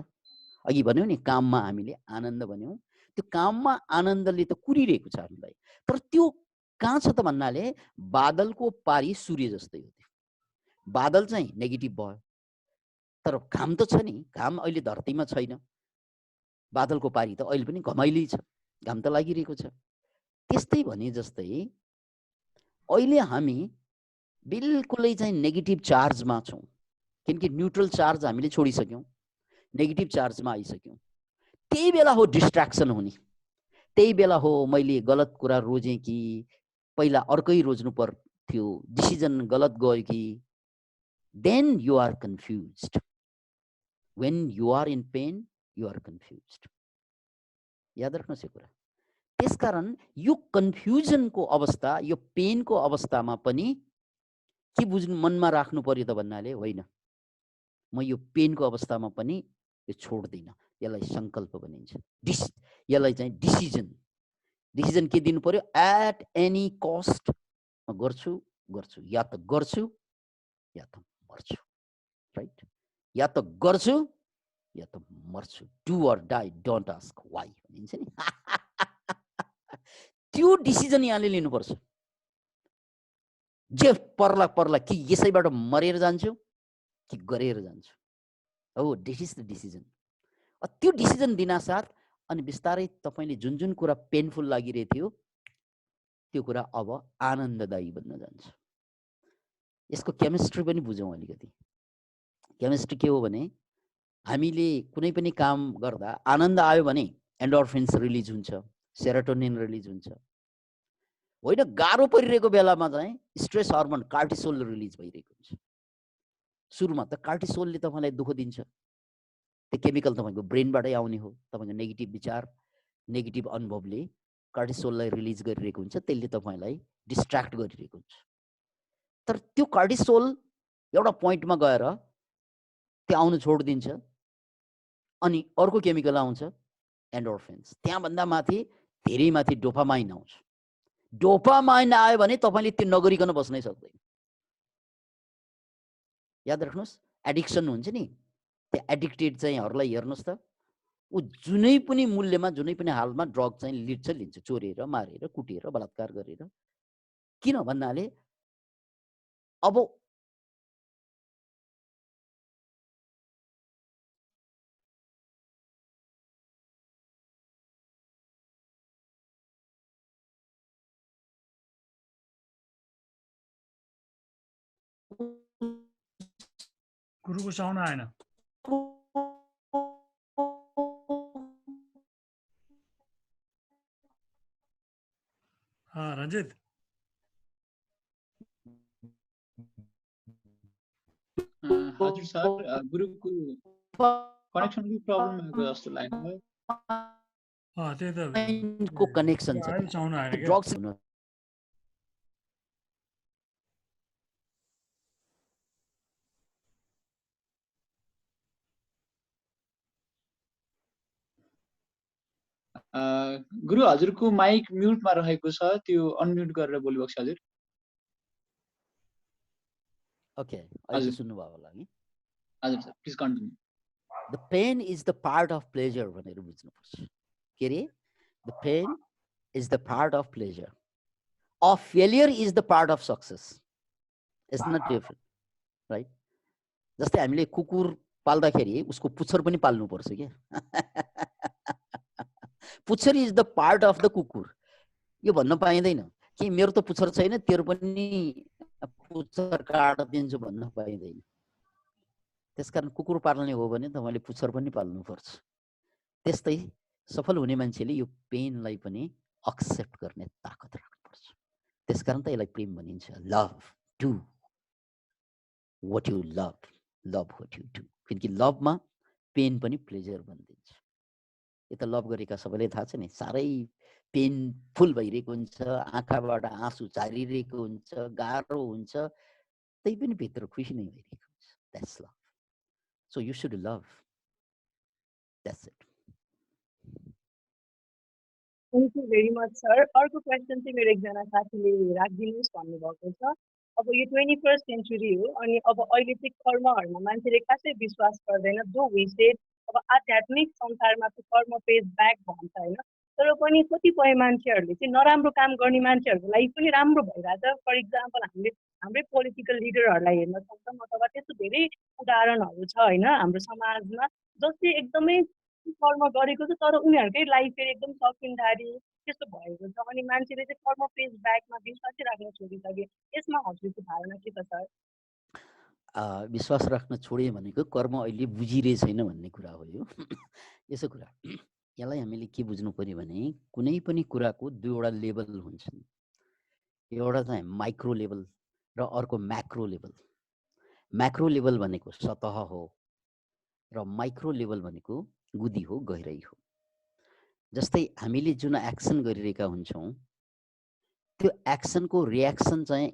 अघि भन्यौ नि काममा हामीले आनन्द भन्यौँ, त्यो काममा आनन्दले त कुरिरहेको छ हामीलाई। तर त्यो कहाँ छ त भन्नाले बादलको पारी सूर्य जस्तै हो। त्यो बादल चाहिँ नेगेटिभ भयो, तर घाम त छ नि, घाम अहिले धरतीमा छैन, बादलको पारी त अहिले पनि घमाइलै छ, घाम त लागिरहेको छ। त्यस्तै भने जस्तै अहिले हामी बिल्कुलै चाहिँ नेगेटिभ चार्जमा छौँ, किनकि न्युट्रल चार्ज हामीले छोडिसक्यौँ, नेगेटिभ चार्जमा आइसक्यौँ। त्यही बेला हो डिस्ट्र्याक्सन हुने, त्यही बेला हो मैले गलत कुरा रोजेँ कि पहिला अर्कै रोज्नु पर्थ्यो, डिसिजन गलत गयो कि। Then you are confused. When you are in pain, you are confused. याद राख्नुहोस् यो कुरा। त्यसकारण यो कन्फ्युजनको अवस्था, यो पेनको अवस्थामा पनि के बुझ्नु मनमा राख्नु पर्यो त भन्नाले, होइन म यो पेनको अवस्थामा पनि यो छोड्दिनँ, यसलाई सङ्कल्प भनिन्छ। यसलाई चाहिँ डिसिजन के दिनु पर्यो? एट एनी कस्ट म गर्छु, या त गर्छु या त मर्छु, राइट? या त गर्छु या त मर्छु। Do or die, don't ask why भनिन्छ नि। त्यो डिसिजन यहाँले लिनुपर्छ। जे पर्ला कि यसैबाट मरेर जान्छु कि गरेर जान्छु। हो, दिस इज द डिसिजन। त्यो डिसिजन दिनासाथ अनि बिस्तारै तपाईँले जुन जुन कुरा पेनफुल लागिरहेको थियो त्यो कुरा अब आनन्ददायी बन्न जान्छ। यसको केमिस्ट्री पनि बुझौँ अलिकति। केमिस्ट्री के हो भने हामीले कुनै पनि काम गर्दा आनन्द आयो भने एन्डोर्फिन्स रिलिज हुन्छ, सेरोटोनिन रिलिज हुन्छ। होइन गाह्रो परिरहेको बेलामा चाहिँ स्ट्रेस हर्मोन कार्टिसोल रिलिज भइरहेको हुन्छ। सुरुमा त कार्टिसोलले तपाईँलाई दुःख दिन्छ, त्यो केमिकल तपाईँको ब्रेनबाटै आउने हो। तपाईँको नेगेटिभ विचार, नेगेटिभ अनुभवले कार्टिसोललाई रिलिज गरिरहेको हुन्छ, त्यसले तपाईँलाई डिस्ट्र्याक्ट गरिरहेको हुन्छ। तर त्यो कार्टिसोल एउटा पोइन्टमा गएर त्यो आउनु छोडिदिन्छ, अनि अर्को केमिकल आउँछ एन्डोर्फिन्स। त्यहाँभन्दा माथि धेरै माथि डोपामाइन आउँछ। डोपामाइन आयो भने तपाईँले त्यो नगरिकन बस्नै सक्दैन। याद राख्नुहोस्, एडिक्सन हुन्छ नि, त्यो एडिक्टेड चाहिँहरूलाई हेर्नुहोस् त, ऊ जुनै पनि मूल्यमा जुनै पनि हालमा ड्रग चाहिँ लिन्छ, चोरेर, मारेर, कुटेर, बलात्कार गरेर। किन भन्नाले अब गुरुको साउन्ड आएन। रञ्जित हजुर सर, गुरुको कनेक्सनको प्रब्लम भएको जस्तो लाग्यो। त्यही त को कनेक्सन छ, साउन्ड आएन के? ड्रग्स गुरु हजुरको माइक म्युटमा रहेको छ, त्यो अनम्युट गरेर बोल्नुभएको छ हजुर। ओके, अहिले सुन्नुभयो होला नि? हजुर sir, please continue. The pain is the part of pleasure भनेर बुझ्नुपर्छ। के अरे? The pain is the part of pleasure, a failure is the part of success. It's not different, right? जस्तै हामीले कुकुर पाल्दाखेरि उसको पुच्छर पनि पाल्नुपर्छ क्या। पुच्छर is the part of the कुकुर। यो भन्न पाइँदैन कि मेरो त पुच्छर छैन, तेरो पनि पुच्छर काटिदिन्छु भन्न पाइँदैन। त्यसकारण कुकुर पाल्ने हो भने तपाईँले पुच्छर पनि पाल्नुपर्छ। त्यस्तै सफल हुने मान्छेले यो पेनलाई पनि एक्सेप्ट गर्ने ताकत राख्नुपर्छ। त्यसकारण त यसलाई प्रेम भनिन्छ। Love, do what you love, love what you do. किनकि लभमा पेन पनि प्लेजर बनिदिन्छ। यो त लभ गरेका सबैलाई थाहा छ नि, साह्रै पेनफुल भइरहेको हुन्छ, आँखाबाट आँसु झारिरहेको हुन्छ, गाह्रो हुन्छ, त्यही पनि भित्र खुसी नै भइरहेको हुन्छ। That's love. So you should love, that's it. Thank you very much sir. अर्को क्वेसन चाहिँ मेरो एकजना साथीले राखिदिनुहोस् भन्नुभएको छ। अब यो 21st सेन्चुरी हो, अनि अब अहिले चाहिँ कर्महरूमा मान्छेले खासै विश्वास गर्दैन। जो विसेड अब आध्यात्मिक संसारमा चाहिँ कर्म पेज ब्याक भन्छ होइन, तर पनि कतिपय मान्छेहरूले चाहिँ नराम्रो काम गर्ने मान्छेहरूको लागि पनि राम्रो भइरहेछ। फर इक्जाम्पल हामीले हाम्रै पोलिटिकल लिडरहरूलाई हेर्न सक्छौँ, अथवा त्यस्तो धेरै उदाहरणहरू छ होइन हाम्रो समाजमा, जसले एकदमै कर्म गरेको छ तर उनीहरूकै लाइफ फेरि एकदम सकिन्दारी त्यस्तो भएको छ। अनि मान्छेले चाहिँ कर्म पेज ब्याकमा विश्वासै राख्न छोडिसके। यसमा हजुरको धारणा के छ सर? विश्वास राख्न छोडे भनेको कर्म अहिले बुझिरहेको छैन भन्ने कुरा हो यो। यसो कुरा यसलाई हामीले के बुझ्नु पर्यो भने कुनै पनि कुराको दुईवटा लेभल हुन्छन्। एउटा चाहिँ माइक्रो लेभल र अर्को म्याक्रो लेभल। म्याक्रो लेभल भनेको सतह हो र माइक्रो लेभल भनेको गुदी हो, गहिराई हो। जस्तै हामीले जुन एक्सन गरिरहेका हुन्छौँ त्यो एक्सनको रियाक्सन चाहिँ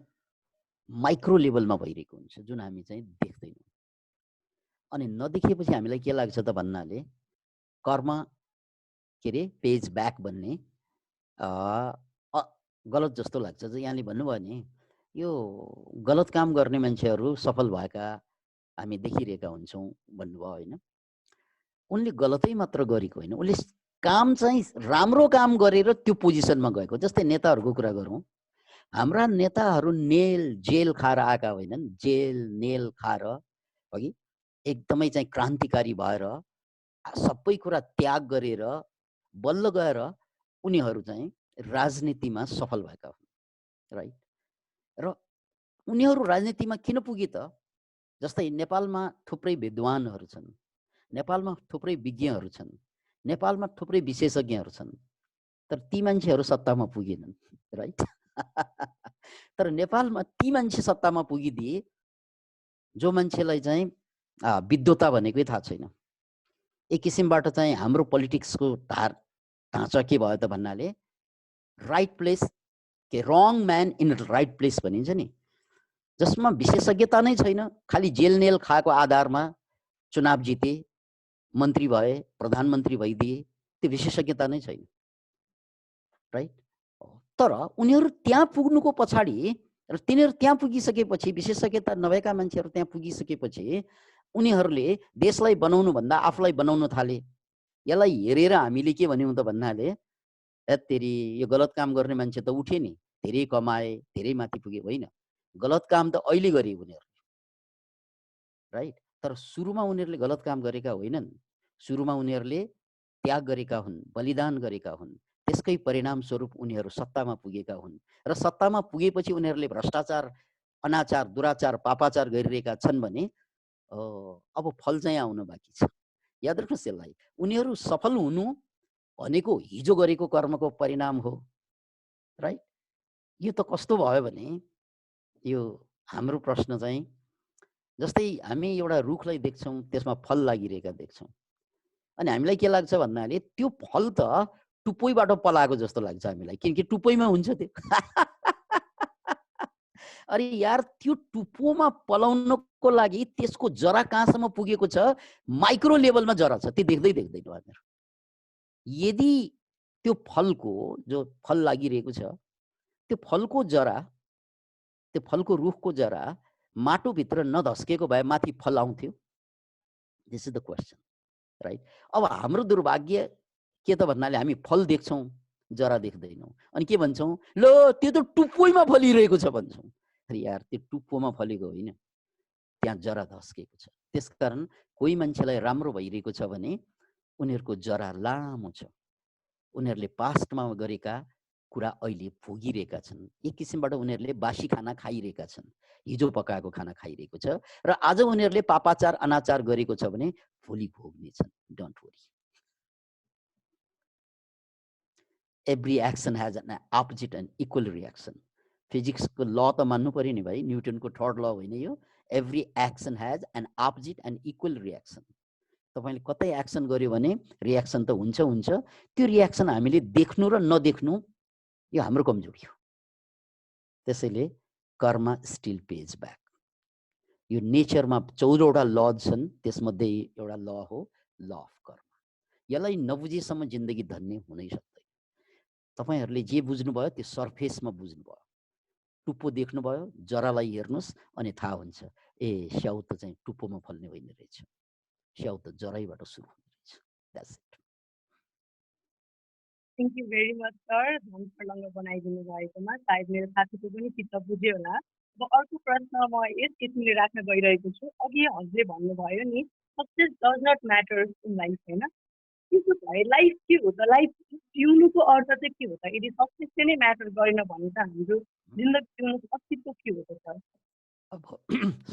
माइक्रो लेभलमा भइरहेको हुन्छ, जुन हामी चाहिँ देख्दैनौँ। अनि नदेखेपछि हामीलाई के लाग्छ त भन्नाले कर्म के अरे पेज ब्याक भन्ने गलत जस्तो लाग्छ। यहाँले भन्नुभयो नि यो गलत काम गर्ने मान्छेहरू सफल भएका हामी देखिरहेका हुन्छौँ भन्नुभयो होइन। उनले गलतै मात्र गरेको होइन, उनले काम चाहिँ राम्रो काम गरेर त्यो पोजिसनमा गएको। जस्तै नेताहरूको कुरा गरौँ, हाम्रा नेताहरू जेल खाएर आएका होइनन्, जेल नेल खाएर अघि एकदमै चाहिँ क्रान्तिकारी भएर सबै कुरा त्याग गरेर बल्ल गएर उनीहरू चाहिँ राजनीतिमा सफल भएका हुन्, राइट? र उनीहरू राजनीतिमा किन पुगे त? जस्तै नेपालमा थुप्रै विद्वानहरू छन् नेपालमा थुप्रै विज्ञहरू छन्, नेपालमा थुप्रै विशेषज्ञहरू छन्, तर ती मान्छेहरू सत्तामा पुगेनन्, राइट? तर नेपालमा ती मान्छे सत्तामा पुगिदिए जो मान्छेलाई चाहिँ विद्वता भनेकै थाहा छैन। एक किसिमबाट चाहिँ हाम्रो पोलिटिक्सको ढाँचा के भयो त भन्नाले राइट प्लेस के रङ म्यान इन राइट प्लेस भनिन्छ नि, जसमा विशेषज्ञता नै छैन, खालि जेल नेल खाएको आधारमा चुनाव जिते, मन्त्री भए, प्रधानमन्त्री भइदिए, त्यो विशेषज्ञता नै छैन, राइट? तर उनीहरू त्यहाँ पुग्नुको पछाडि र तिनीहरू त्यहाँ पुगिसकेपछि, विशेषज्ञता नभएका मान्छेहरू त्यहाँ पुगिसकेपछि उनीहरूले देशलाई बनाउनु भन्दा आफूलाई बनाउन थाले। यसलाई हेरेर हामीले के भन्यौँ त भन्नाले तेरी यो गलत काम गर्ने मान्छे त उठे नि, धेरै कमाए, धेरै माथि पुगे, होइन। गलत काम त अहिले गरे उनीहरूले, राइट? तर सुरुमा उनीहरूले गलत काम गरेका होइनन्, सुरुमा उनीहरूले त्याग गरेका हुन्, बलिदान गरेका हुन्, त्यसकै परिणाम स्वरूप उनीहरू सत्तामा पुगेका हुन् र सत्तामा पुगेपछि उनीहरूले भ्रष्टाचार, अनाचार, दुराचार, पापाचार गरिरहेका छन् भने अब फल चाहिँ आउन बाँकी छ। याद राख्नुहोस् यसलाई, उनीहरू सफल हुनु भनेको हिजो गरेको कर्मको परिणाम हो, राइट? यो त कस्तो भयो भने यो हाम्रो प्रश्न चाहिँ जस्तै हामी एउटा रुखलाई देख्छौँ, त्यसमा फल लागिरहेका देख्छौँ, अनि हामीलाई के लाग्छ भन्नाले त्यो फल त टुप्पोइबाट पलाएको जस्तो लाग्छ हामीलाई, किनकि टुप्पोइमा हुन्छ त्यो। अरे यार, त्यो टुप्पोमा पलाउनको लागि त्यसको जरा कहाँसम्म पुगेको छ, माइक्रो लेभलमा जरा छ, त्यो देख्दै देख्दैन हामीहरू। यदि त्यो फलको जो फल लागिरहेको छ त्यो फलको जरा, त्यो फलको रुखको जरा माटोभित्र नधस्केको भए माथि फल आउँथ्यो? This is the question, right? अब हाम्रो दुर्भाग्य के त भन्नाले हामी फल देख्छौँ, जरा देख्दैनौँ, अनि के भन्छौँ, ल त्यो त टुप्पोइमा फलिरहेको छ भन्छौँ। अरे यार, त्यो टुप्पोमा फलेको होइन, त्यहाँ जरा धस्केको छ। त्यसकारण कोही मान्छेलाई राम्रो भइरहेको छ भने उनीहरूको जरा लामो छ, उनीहरूले पास्टमा गरेका कुरा अहिले भोगिरहेका छन्। एक किसिमबाट उनीहरूले बासी खाना खाइरहेका छन्, हिजो पकाएको खाना खाइरहेको छ, र आज उनीहरूले पापाचार अनाचार गरेको छ भने भोलि भोग्नेछन्। Don't worry, every action has an opposite and equal reaction. फिजिक्सको ल त मान्नु पर्यो नि भाइ, न्युटनको थर्ड ल होइन यो, every action has an opposite and equal reaction. तपाईले कतै एक्सन गर्यो भने रियाक्सन त हुन्छ हुन्छ, त्यो रियाक्सन हामीले देख्नु र नदेख्नु यो हाम्रो कमजोरी हो। त्यसैले कर्म स्टिल पेज ब्याक। यो नेचरमा 14 वटा ल छन्, त्यसमध्ये एउटा ल हो ल अफ कर्म। यसलाई नबुझेसम्म जिन्दगी धन्य हुनै सक्दैन। तपाईहरुले जे बुझ्नुभयो त्यो सरफेसमा बुझ्नुभयो, टुप्पो देख्नुभयो, जरालाई हेर्नुस् अनि थाहा हुन्छ, ए स्याउ त चाहिँ टुप्पोमा फल्ने होइन रहेछ, स्याउ त जराइबाट सुरु हुने रहेछ। That's it. Thank you very much sir, धन फर्लङ्ग बनाइदिनु भएकोमा। सायद मेरो साथीको पनि चित्त बुझ्यो होला। अब अर्को प्रश्न म यस किसिमले राख्न गइरहेको छु। अघि हजुरले भन्नुभयो नि, success does not matter in life, होइन? त्यसो भए लाइफ के हो त? लाइफ जिउनुको अर्थ चाहिँ के हो त? यदि सक्सेस नै म्याटर गरेन भने त हाम्रो जिन्दगी जिउनुको अस्तित्व के हो त सर? अब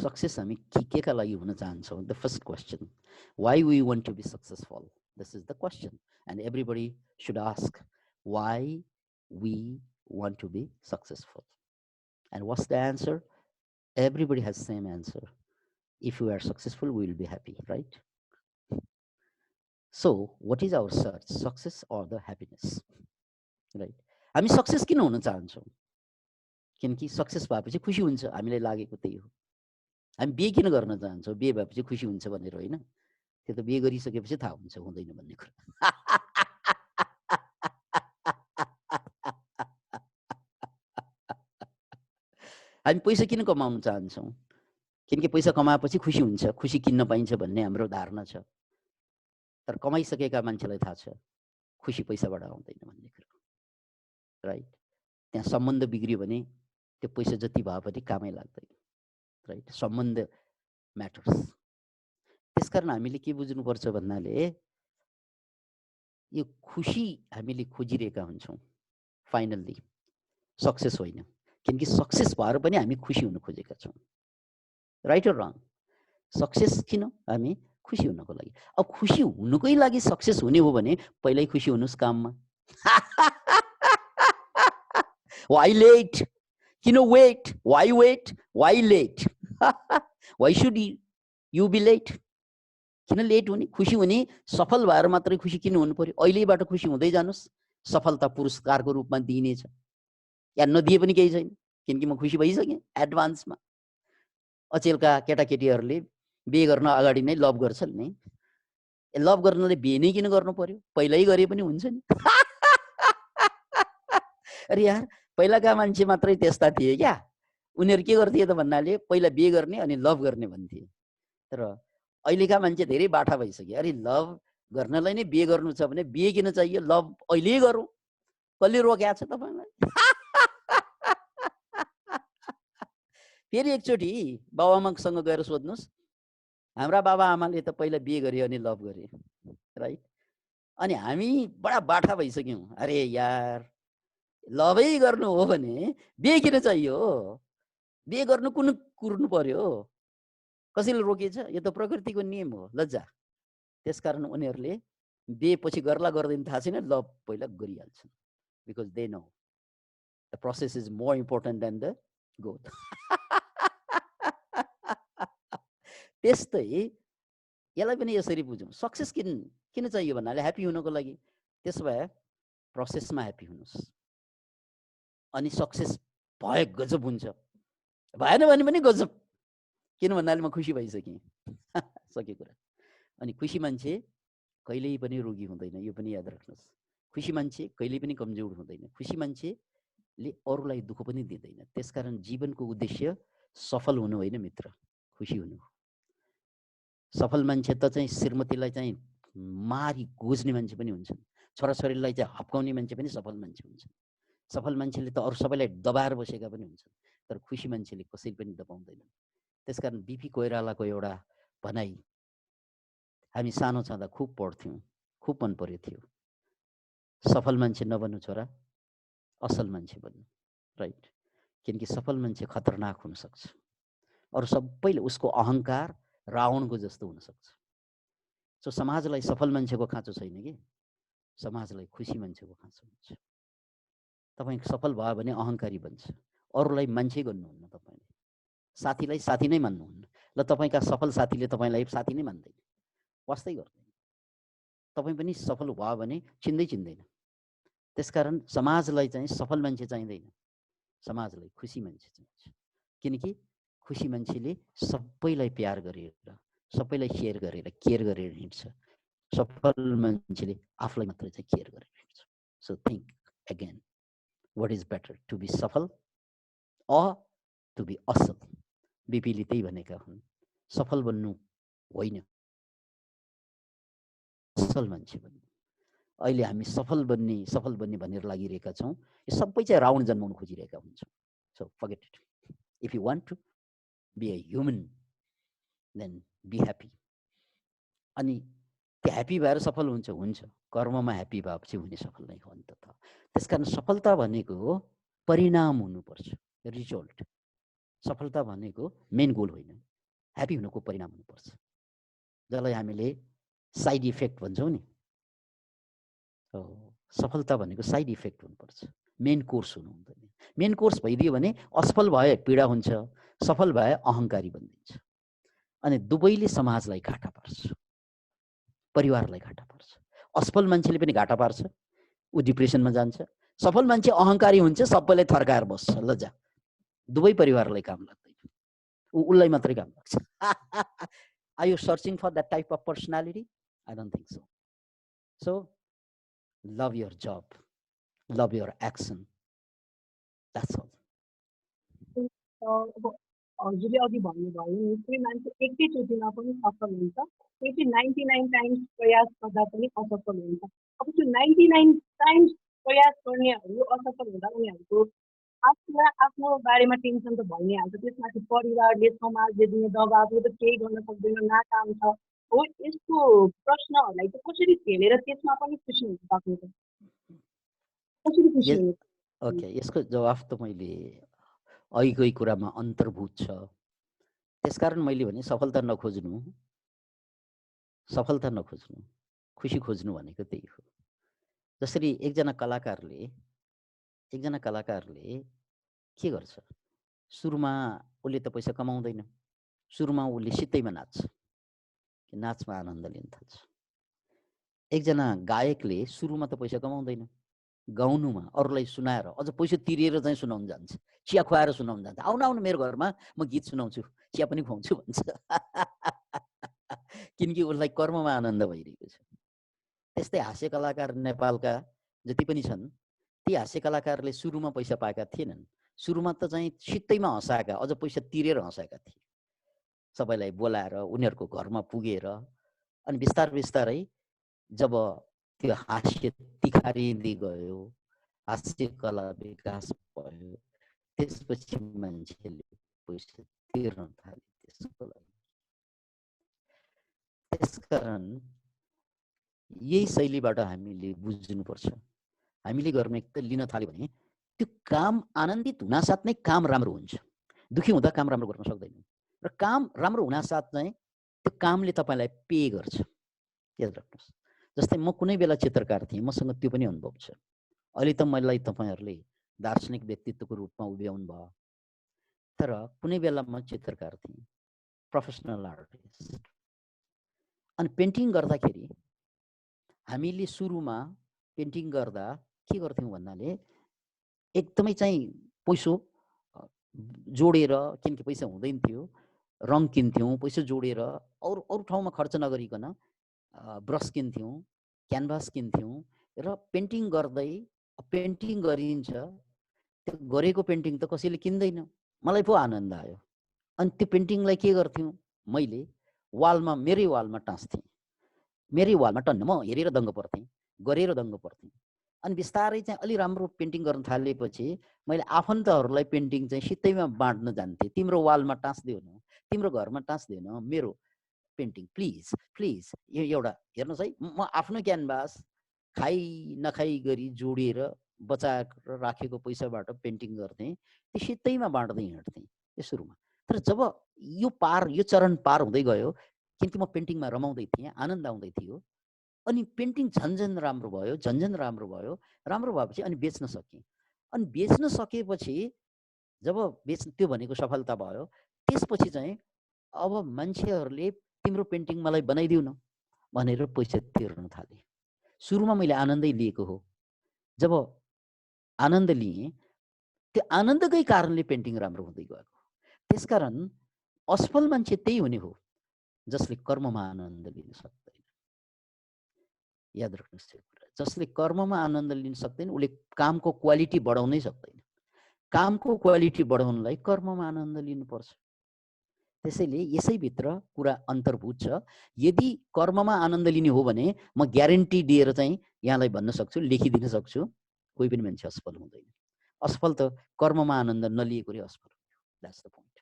सक्सेस हामी के का लागि हुन चाहन्छौँ? The first question, why we want to be successful? This is the question, and everybody should ask why we want to be successful. And what's the answer? Everybody has the same answer. If we are successful, we will be happy, right? So, what is our search? Success or the happiness, right? हामी सक्सेस किन हुन चाहन्छौँ? किनकि सक्सेस भएपछि खुसी हुन्छ, हामीलाई लागेको त्यही हो। हामी बिहे किन गर्न चाहन्छौँ? बिहे भएपछि खुसी हुन्छ भनेर होइन, त्यो त बिहे गरिसकेपछि थाहा हुन्छ हुँदैन भन्ने कुरा। हामी पैसा किन कमाउन चाहन्छौँ? किनकि पैसा कमाएपछि खुसी हुन्छ, खुसी किन्न पाइन्छ भन्ने हाम्रो धारणा छ। तर कमाइसकेका मान्छेलाई थाहा छ खुसी पैसाबाट आउँदैन भन्ने कुरा, राइट? त्यहाँ सम्बन्ध बिग्रियो भने त्यो पैसा जति भए पनि कामै लाग्दैन, राइट? सम्बन्ध म्याटर्स। त्यसकारण हामीले के बुझ्नुपर्छ भन्नाले यो खुसी हामीले खोजिरहेका हुन्छौँ फाइनल्ली, सक्सेस होइन। किनकि सक्सेस भएर पनि हामी खुसी हुन खोजेका छौँ, राइट अर रङ? सक्सेस किन? हामी खुसी हुनको लागि। अब खुसी हुनुकै लागि सक्सेस हुने हो भने पहिल्यै खुसी हुनुस् काममा। Why late? किन weight? Why wait? Why late? Why should you be late? किन लेट हुने? खुसी हुने सफल भएर मात्रै खुसी किन हुनु पर्यो? अहिलेबाट खुसी हुँदै जानुस्, सफलता पुरस्कारको रूपमा दिइनेछ। या नदिए पनि केही छैन, किनकि म खुसी भइसकेँ एडभान्समा। अचेलका केटाकेटीहरूले बिहे गर्न अगाडि नै लभ गर्छन् नि। लभ गर्नले बिहे नै किन गर्नु पर्यो? पहिल्यै गरे पनि हुन्छ नि। अरे यार, पहिलाका मान्छे मात्रै त्यस्ता थिए क्या। उनीहरू के गर्थे त भन्नाले पहिला बिहे गर्ने अनि लभ गर्ने भन्थे। तर अहिलेका मान्छे धेरै बाठा भइसके। अरे लभ गर्नलाई नै बिहे गर्नु छ भने बिहे किन चाहियो? लभ अहिले गरौँ। कसले रोकेको छ तपाईँलाई? फेरि एकचोटि बाबुआमासँग गएर सोध्नुहोस्, हाम्रा बाबाआमाले त पहिला बिहे गरे अनि लभ गरे, राइट? अनि हामी बडा बाठा भइसक्यौँ। अरे यार, लभै गर्नु हो भने बिहे किन चाहियो? बिहे गर्नु कुन कुर्नु पर्यो? कसैले रोकेछ? यो त प्रकृतिको नियम हो, लज्जा। त्यसकारण उनीहरूले बिहे पछि गर्ला गर्दैन थाहा छैन, लभ पहिला गरिहाल्छन्। Because they know the process is more important than the goal. त्यस्तै यसलाई पनि यसरी बुझौँ, सक्सेस किन चाहियो भन्नाले ह्याप्पी हुनको लागि। त्यसो भए प्रोसेसमा ह्याप्पी हुनुहोस्, अनि सक्सेस भए गजब हुन्छ, भएन भने पनि गजब। किन भन्नाले म खुसी भइसकेँ। सके कुरा। अनि खुसी मान्छे कहिल्यै पनि रोगी हुँदैन, यो पनि याद राख्नुहोस्। खुसी मान्छे कहिल्यै पनि कमजोर हुँदैन। खुसी मान्छेले अरूलाई दुःख पनि दिँदैन। त्यसकारण जीवनको उद्देश्य सफल हुनु होइन मित्र, खुसी हुनु। सफल मान्छे त चाहिँ श्रीमतीलाई चाहिँ मारी गोज्ने मान्छे पनि हुन्छन्, छोराछोरीलाई चाहिँ हप्काउने मान्छे पनि सफल मान्छे हुन्छन्। सफल मान्छेले त अरू सबैलाई दबाएर बसेका पनि हुन्छन्, तर खुसी मान्छेले कसैले पनि दबाउँदैनन्। त्यसकारण बिपी कोइरालाको एउटा भनाइ हामी सानो छँदा खुब पढ्थ्यौँ, खुब मन पर्यो थियो, सफल मान्छे नबन्नु छोरा, असल मान्छे बन्नु, राइट? किनकि सफल मान्छे खतरनाक हुनसक्छ। अरू सबैले उसको अहङ्कार रावणको जस्तो हुनसक्छ। सो समाजलाई सफल मान्छेको खाँचो छैन कि, समाजलाई खुसी मान्छेको खाँचो हुन्छ। तपाईँ सफल भयो भने अहङ्कारी बन्छ, अरूलाई मान्छे गर्नुहुन्न, तपाईँले साथीलाई साथी नै मान्नुहुन्न। ल तपाईँका सफल साथीले तपाईँलाई साथी नै मान्दैन, वास्तै गर्दैन। तपाईँ पनि सफल भयो भने चिन्दैन। त्यसकारण समाजलाई चाहिँ सफल मान्छे चाहिँदैन, समाजलाई खुसी मान्छे चाहिन्छ। किनकि खुसी मान्छेले सबैलाई प्यार गरेर, सबैलाई सेयर गरेर, केयर गरेर हिँड्छ। सफल मान्छेले आफूलाई मात्र चाहिँ केयर गरेर हिँड्छ। So think again, what is better, to be सफल अर टु बी असल? बिपीले त्यही भनेका हुन्, सफल बन्नु होइन, असल मान्छे बन्नु। अहिले हामी सफल बन्ने भनेर लागिरहेका छौँ। यो सबै चाहिँ रावण जन्माउन खोजिरहेका हुन्छौँ। So forget it. If you want to be a human then be happy. अनि त्यो ह्याप्पी भएर सफल हुन्छ, कर्ममा ह्याप्पी भएपछि हुने सफल नै हो अन्ततः। त्यसकारण सफलता भनेको परिणाम हुनुपर्छ, रिजल्ट। सफलता भनेको मेन गोल होइन, ह्याप्पी हुनुको परिणाम हुनुपर्छ, जसलाई हामीले साइड इफेक्ट भन्छौँ नि। सफलता भनेको साइड इफेक्ट हुनुपर्छ, मेन कोर्स हुनु हुँदैन। मेन कोर्स भइदियो भने असफल भए पीडा हुन्छ, सफल भए अहङ्कारी बनिन्छ। अनि दुवैले समाजलाई घाटा पार्छ, परिवारलाई घाटा पार्छ। असफल मान्छेले पनि घाटा पार्छ, ऊ डिप्रेसनमा जान्छ। सफल मान्छे अहङ्कारी हुन्छ, सबैलाई थर्काएर बस्छ, लज्जा। दुवै परिवारलाई काम लाग्दैन, उसलाई मात्रै काम लाग्छ। Are you searching for that type of personality? I don't think so. So, love your job, love your action. That's all. हजुरले अघि भन्नुभयो नि, कोही मान्छे एकैचोटिमा पनि सफल हुन्छ, कोही चाहिँ 99 टाइम्स प्रयास गर्दा पनि असफल हुन्छ। अब त्यो 99 टाइम्स प्रयास गर्नेहरू असफल हुँदा उनीहरूको आफ्नो बारेमा टेन्सन त भइ नै हाल्छ। त्यसमाथि परिवारले, समाजले दिने दबाबले त केही गर्न सक्दैन, नाकाम छ हो। यस्तो प्रश्नहरूलाई चाहिँ कसरी झेलेर त्यसमा पनि खुसी हुन सक्नुहुन्छ? कसरी खुसी हुनु? ओके, यसको जवाफ त मैले अघिकै कुरामा अन्तर्भूत छ। त्यसकारण मैले भने सफलता नखोज्नु, सफलता नखोज्नु, खुसी खोज्नु भनेको त्यही हो। जसरी एकजना कलाकारले के गर्छ, सुरुमा उसले त पैसा कमाउँदैन, सुरुमा उसले सित्तैमा नाच्छ, नाचमा आनन्द लिन थाल्छ। एकजना गायकले सुरुमा त पैसा कमाउँदैन, गाउनुमा अरूलाई सुनाएर अझ पैसा तिरेर चाहिँ सुनाउन जान्छ, चिया खुवाएर सुनाउन जान्छ, आउन आउनु मेरो घरमा म गीत सुनाउँछु, चिया पनि खुवाउँछु भन्छ। किनकि उसलाई कर्ममा आनन्द भइरहेको छ। त्यस्तै हास्य कलाकार नेपालका जति पनि छन्, ती हास्य कलाकारले सुरुमा पैसा पाएका थिएनन्, सुरुमा त चाहिँ सित्तैमा हँसाएका, अझ पैसा तिरेर हँसाएका थिए, सबैलाई बोलाएर उनीहरूको घरमा पुगेर। अनि बिस्तारै बिस्तारै जब त्यो हास्य तिखारिँदै गयो, हास्य कला विकास भयो, त्यसपछि मान्छेले पैसा तिर्न थाले त्यसको लागि। त्यसकारण यही शैलीबाट हामीले बुझ्नुपर्छ। हामीले गर्न एक त लिन थाल्यो भने त्यो काम आनन्दित हुनासाथ नै काम राम्रो हुन्छ। दुखी हुँदा काम राम्रो गर्न सक्दैन, र काम राम्रो हुनासाथ चाहिँ त्यो कामले तपाईँलाई पे गर्छ, याद राख्नुहोस्। जस्तै म कुनै बेला चित्रकार थिएँ, मसँग त्यो पनि अनुभव छ। अहिले त मलाई तपाईँहरूले दार्शनिक व्यक्तित्वको रूपमा उभ्याउनु भयो, तर कुनै बेला म चित्रकार थिएँ, प्रोफेसनल आर्टिस्ट। अनि पेन्टिङ गर्दाखेरि हामीले सुरुमा पेन्टिङ गर्दा के गर्थ्यौँ भन्नाले एकदमै चाहिँ पैसो जोडेर, किनकि पैसा हुँदैन थियो, रङ किन्थ्यौँ, पैसा जोडेर अरू ठाउँमा खर्च नगरिकन ब्रस किन्थ्यौँ, क्यानभास किन्थ्यौँ, र पेन्टिङ गर्दै पेन्टिङ गरिन्छ। त्यो गरेको पेन्टिङ त कसैले किन्दैन, मलाई पो आनन्द आयो। अनि त्यो पेन्टिङलाई के गर्थ्यौँ, मैले वालमा, मेरै वालमा टाँस्थेँ, मेरै वालमा टन्न म हेरेर दङ्ग पर्थेँ, गरेर दङ्ग पर्थेँ। अनि बिस्तारै चाहिँ अलि राम्रो पेन्टिङ गर्न थालेपछि मैले आफन्तहरूलाई पेन्टिङ चाहिँ सित्तैमा बाँड्न जान्थेँ। तिम्रो वालमा टाँस्दियो न, तिम्रो घरमा टाँस्दियो न मेरो पेन्टिङ, प्लिज प्लिज यो एउटा हेर्नुहोस् है। म आफ्नो क्यानभास खाइ नखाइ गरी जोडेर बचाएर राखेको पैसाबाट पेन्टिङ गर्थेँ, त्यो सित्तैमा बाँड्दै हिँड्थेँ यो सुरुमा। तर जब यो चरण पार हुँदै गयो, किनकि म पेन्टिङमा रमाउँदै थिएँ, आनन्द आउँदै थियो, अनि पेन्टिङ झन्झन राम्रो भयो, झन्झन राम्रो भयो। राम्रो भएपछि अनि बेच्न सकेँ। अनि बेच्न सकेपछि जब त्यो भनेको सफलता भयो, त्यसपछि चाहिँ अब मान्छेहरूले तिम्रो पेन्टिङ मलाई बनाइदिउ न भनेर पैसा तिर्न थाले। सुरुमा मैले आनन्दै लिएको हो, जब आनन्द लिएँ, त्यो आनन्दकै कारणले पेन्टिङ राम्रो हुँदै गएको। त्यसकारण असफल मान्छे त्यही हुने हो जसले कर्ममा आनन्द लिन सक्दैन। याद राख्नुहोस् त्यो कुरा, जसले कर्ममा आनन्द लिन सक्दैन उसले कामको क्वालिटी बढाउनै सक्दैन। कामको क्वालिटी बढाउनलाई कर्ममा आनन्द लिनुपर्छ। त्यसैले यसैभित्र कुरा अन्तर्भूत छ। यदि कर्ममा आनन्द लिने हो भने म ग्यारेन्टी दिएर चाहिँ यहाँलाई भन्न सक्छु, लेखिदिन सक्छु, कोही पनि मान्छे असफल हुँदैन। असफल त कर्ममा आनन्द नलिएको रे असफल हुने हो। That's the point.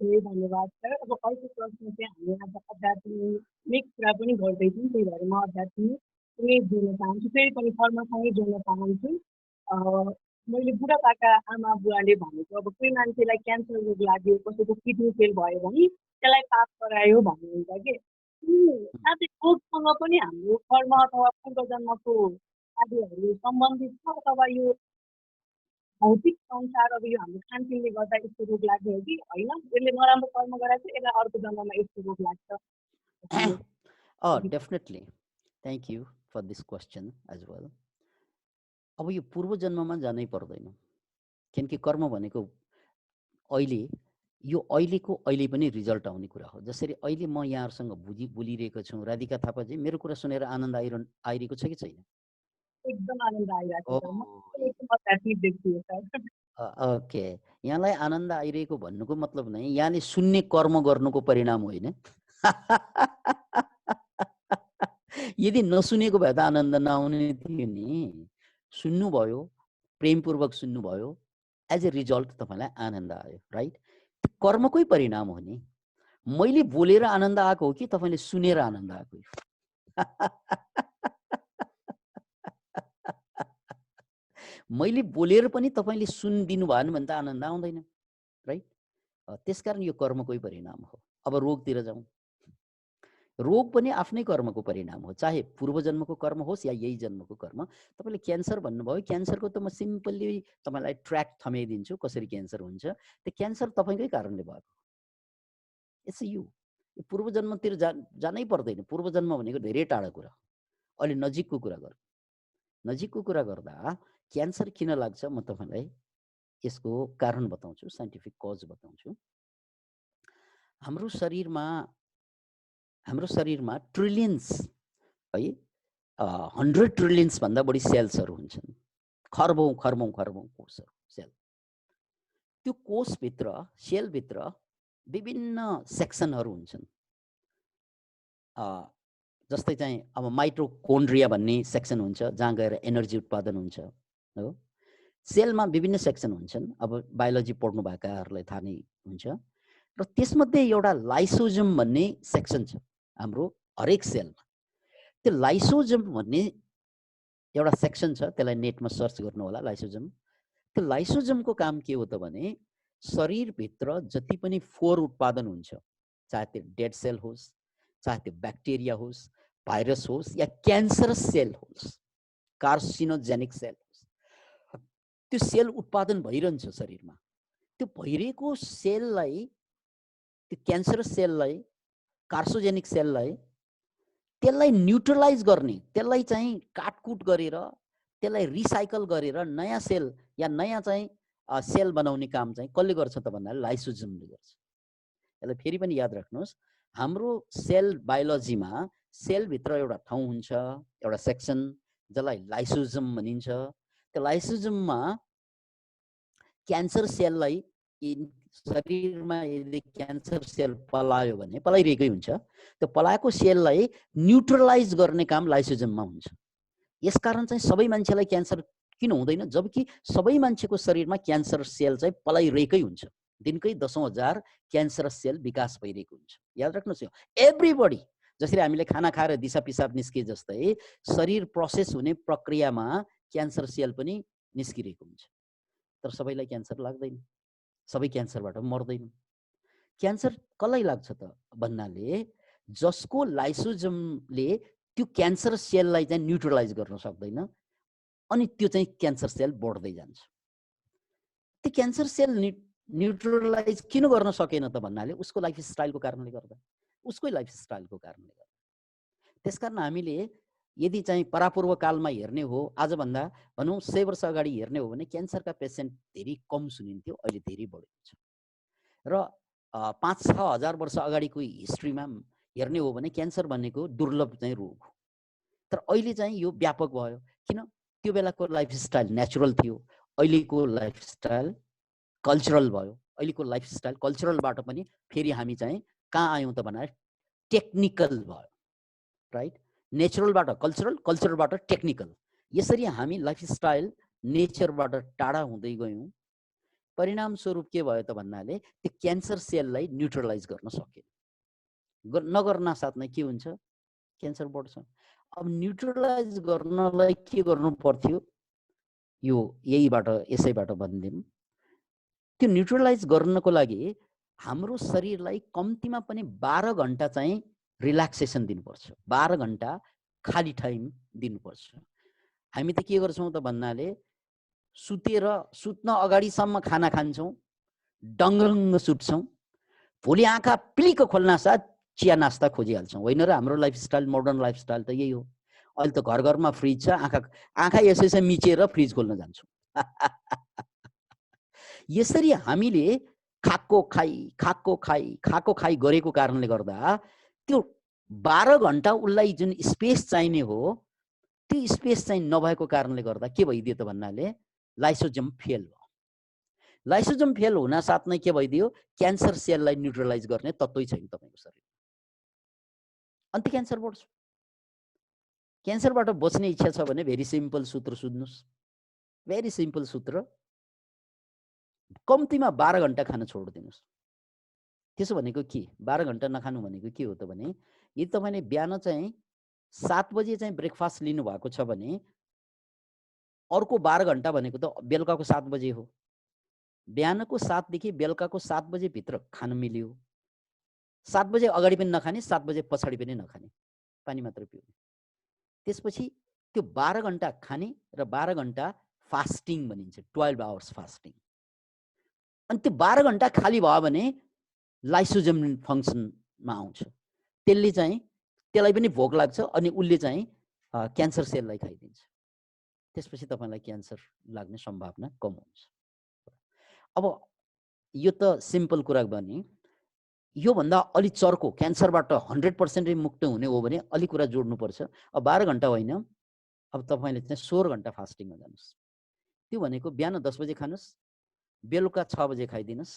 धेरै धन्यवाद सर। अब अर्को प्रश्न चाहिँ हामी आज आध्यात्मिक कुरा पनि गर्दैछौँ, त्यही भएर म आध्यात्मिकमै जोड्न चाहन्छु, फेरि पनि कर्मसँगै जोड्न चाहन्छु। मैले बुढापाका आमा बुवाले भनेको, अब कोही मान्छेलाई क्यान्सर रोग लाग्यो, कसैको किडनी फेल भयो भने त्यसलाई पाप गरायो भन्नुहुन्छ कि। साथै रोगसँग पनि हाम्रो कर्म अथवा पूर्वजन्मको कार्यहरू सम्बन्धित छ, अथवा यो भौतिक संसार, अब यो हाम्रो खानपिनले गर्दा यस्तो रोग लाग्ने हो कि होइन, यसले नराम्रो कर्म गराएको छ, यसलाई अर्को जन्ममा यस्तो रोग लाग्छ? Definitely, thank you for this question as well. अब यो पूर्व जन्ममा जानै पर्दैन, किनकि कर्म भनेको अहिलेको अहिले पनि रिजल्ट आउने कुरा हो। जसरी अहिले म यहाँहरूसँग बोलिरहेको छु, राधिका थापाजी मेरो कुरा सुनेर आनन्द आइरहेको छ कि छैन? एकदम आनन्द आइरहेको छ। म एकदम आध्यात्मिक व्यक्ति हो सर। ओके, यहाँलाई आनन्द आइरहेको भन्नुको मतलब नै यहाँले सुन्ने कर्म गर्नुको परिणाम होइन। यदि नसुनेको भए त आनन्द नआउने थियो नि। सुन्नुभयो, प्रेमपूर्वक सुन्नुभयो, एज ए रिजल्ट तपाईँलाई आनन्द आयो, राइट? कर्मकै परिणाम हो नि। मैले बोलेर आनन्द आएको हो कि तपाईँले सुनेर आनन्द आएको हो? मैले बोलेर पनि तपाईँले सुनिदिनु भएन भने त आनन्द आउँदैन, राइट? त्यसकारण यो कर्मकै परिणाम हो। अब रोगतिर जाउँ। रोग पनि आफ्नै कर्मको परिणाम हो, चाहे पूर्वजन्मको कर्म होस् या यही जन्मको कर्म। तपाईँले क्यान्सर भन्नुभयो, क्यान्सरको त म सिम्पली तपाईँलाई ट्र्याक थमाइदिन्छु कसरी क्यान्सर हुन्छ। त्यो क्यान्सर तपाईँकै कारणले भएको, इट्स यु। पूर्वजन्मतिर जानै पर्दैन। पूर्वजन्म भनेको धेरै टाढा कुरा, अहिले नजिकको कुरा गर। नजिकको कुरा गर्दा क्यान्सर किन लाग्छ म तपाईँलाई यसको कारण बताउँछु, साइन्टिफिक कज बताउँछु। हाम्रो शरीरमा ट्रिलियन्स है 100 ट्रिलियन्स भन्दा बढी सेल्सहरू हुन्छन्, खर्बौं खर्बौं खर्बौं कोषहरू सेल। त्यो कोषभित्र सेलभित्र विभिन्न सेक्सनहरू हुन्छन्। जस्तै चाहिँ अब माइटोकोन्ड्रिया भन्ने सेक्सन हुन्छ जहाँ गएर एनर्जी उत्पादन हुन्छ हो। सेलमा विभिन्न सेक्सन हुन्छन्, अब बायोलोजी पढ्नु भएकाहरूलाई थाहा नै हुन्छ। र त्यसमध्ये एउटा लाइसोजम भन्ने सेक्सन छ हाम्रो हरेक सेलमा। त्यो लाइसोजम भन्ने एउटा सेक्सन छ, त्यसलाई नेटमा सर्च गर्नु होला लाइसोजम। त्यो लाइसोजमको काम के हो त भने शरीरभित्र जति पनि फोहोर उत्पादन हुन्छ, चाहे त्यो डेड सेल होस्, चाहे त्यो ब्याक्टेरिया होस्, भाइरस होस् या क्यान्सरस सेल होस्, कार्सिनोजेनिक सेल होस्, त्यो सेल उत्पादन भइरहन्छ शरीरमा। त्यो भइरहेको सेललाई, त्यो क्यान्सरस सेललाई, कार्सिनोजेनिक सेललाई, त्यसलाई न्युट्रलाइज गर्ने, त्यसलाई चाहिँ काटकुट गरेर त्यसलाई रिसाइकल गरेर नयाँ सेल या नयाँ चाहिँ सेल बनाउने काम चाहिँ कसले गर्छ त भन्नाले लाइसोजमले गर्छ। यसलाई फेरि पनि याद राख्नुहोस्, हाम्रो सेल बायोलोजीमा सेलभित्र एउटा ठाउँ हुन्छ, एउटा सेक्सन जसलाई लाइसोजम भनिन्छ। त्यो लाइसोजममा क्यान्सर सेललाई शरीरमा यदि क्यान्सर सेल पलायो भने पलाइरहेकै हुन्छ, त्यो पलाएको सेललाई न्युट्रलाइज गर्ने काम लाइसोजममा हुन्छ। यसकारण चाहिँ सबै मान्छेलाई क्यान्सर किन हुँदैन, जबकि सबै मान्छेको शरीरमा क्यान्सर सेल चाहिँ पलाइरहेकै हुन्छ। दिनकै 10,000 क्यान्सर सेल विकास भइरहेको हुन्छ। याद राख्नुहोस् यो एभ्रीबडी। जसरी हामीले खाना खाएर दिसा पिसाब निस्के जस्तै शरीर प्रोसेस हुने प्रक्रियामा क्यान्सर सेल पनि निस्किरहेको हुन्छ। तर सबैलाई क्यान्सर लाग्दैन, सबै क्यान्सरबाट मर्दैन। क्यान्सर कसलाई लाग्छ त भन्नाले जसको लाइसोजमले त्यो क्यान्सर सेललाई चाहिँ न्युट्रलाइज गर्न सक्दैन, अनि त्यो चाहिँ क्यान्सर सेल बढ्दै जान्छ। त्यो क्यान्सर सेल न्युट्रलाइज किन गर्न सकेन त भन्नाले उसको लाइफस्टाइलको कारणले गर्दा, उसकै लाइफस्टाइलको कारणले गर्दा। त्यसकारण हामीले यदि चाहिँ परापूर्व कालमा हेर्ने हो, आजभन्दा भनौँ 100 वर्ष अगाडि हेर्ने हो भने क्यान्सरका पेसेन्ट धेरै कम सुनिन्थ्यो, अहिले धेरै बढेको छ। र 5-6 हजार वर्ष अगाडिको हिस्ट्रीमा हेर्ने हो भने क्यान्सर भनेको दुर्लभ चाहिँ रोग हो। तर अहिले चाहिँ यो व्यापक भयो। किन? त्यो बेलाको लाइफस्टाइल नेचुरल थियो, अहिलेको लाइफस्टाइल कल्चरल भयो। अहिलेको लाइफस्टाइल कल्चरलबाट पनि फेरि हामी चाहिँ कहाँ आयौँ त भन्दा टेक्निकल भयो, राइट? नेचुरलबाट कल्चरल, कल्चरलबाट टेक्निकल, यसरी हामी लाइफस्टाइल नेचरबाट टाढा हुँदै गयौँ। परिणाम स्वरूप के भयो त भन्नाले त्यो क्यान्सर सेललाई न्युट्रलाइज गर्न सकेन। नगर्न साथमा के हुन्छ? क्यान्सर बढ्छ। अब न्युट्रलाइज गर्नलाई के गर्नु पर्थ्यो? यो यहीबाट यसैबाट भनिदिउँ। त्यो न्युट्रलाइज गर्नको लागि हाम्रो शरीरलाई कम्तीमा पनि 12 घण्टा चाहिँ रिल्याक्सेसन दिनुपर्छ, 12 घण्टा खाली टाइम दिनुपर्छ। हामी त के गर्छौँ त भन्नाले सुत्न अगाडिसम्म खाना खान्छौँ, डङ्गरङ्ग सुत्छौँ, भोलि आँखा पिलिक खोल्न साथ चिया नास्ता खोजिहाल्छौँ, होइन र? हाम्रो लाइफस्टाइल, मोडर्न लाइफस्टाइल त यही हो। अहिले त घर घरमा फ्रिज छ, आँखा यसै मिचेर फ्रिज खोल्न जान्छौँ। यसरी हामीले खाएको खाई गरेको कारणले गर्दा त्यो 12 घण्टा उसलाई जुन स्पेस चाहिने हो त्यो स्पेस चाहिँ नभएको कारणले गर्दा के भइदियो त भन्नाले लाइसोजम फेल भयो। लाइसोजम फेल हुन साथमै के भइदियो? क्यान्सर सेललाई न्युट्रलाइज गर्ने तत्त्वै छैन तपाईँको शरीरमा, अन्त क्यान्सर बढ्छ। क्यान्सरबाट बच्ने इच्छा छ भने भेरी सिम्पल सूत्र सुन्नुहोस्, भेरी सिम्पल सूत्र, कम्तीमा 12 घण्टा खान छोडिदिनुहोस्। त्यसो भनेको के? 12 घण्टा नखानु भनेको के हो त भने यदि तपाईँले बिहान चाहिँ 7 बजे चाहिँ ब्रेकफास्ट लिनु भएको छ भने अर्को 12 घण्टा भनेको त बेलुकाको 7 बजे हो। बिहानको 7 देखि बेलुकाको 7 बजे भित्र खान मिल्यो। 7 बजे अगाडि पनि नखाने, 7 बजे पछाडि पनि नखाने, पानी मात्र पिउने। त्यसपछि त्यो 12 घण्टा खाने र 12 घण्टा फास्टिङ भनिन्छ, 12 आवर्स फास्टिङ। अनि त्यो 12 घण्टा खाली भयो भने लाइसोजम फङ्सनमा आउँछ। त्यसले चाहिँ त्यसलाई पनि भोक लाग्छ अनि उसले चाहिँ क्यान्सर सेललाई खाइदिन्छ। त्यसपछि तपाईलाई क्यान्सर लाग्ने सम्भावना कम हुन्छ। अब यो त सिम्पल कुरा भने, यो भन्दा अलि चर्को क्यान्सरबाट 100% मुक्त हुने हो भने अलि कुरा जोड्नुपर्छ। अब 12 घण्टा होइन, अब तपाईले चाहिँ 16 घण्टा फास्टिङमा जानुस्। त्यो भनेको बिहान 10 बजे खानुस्, बेलुका 6 बजे खाइदिनुस्।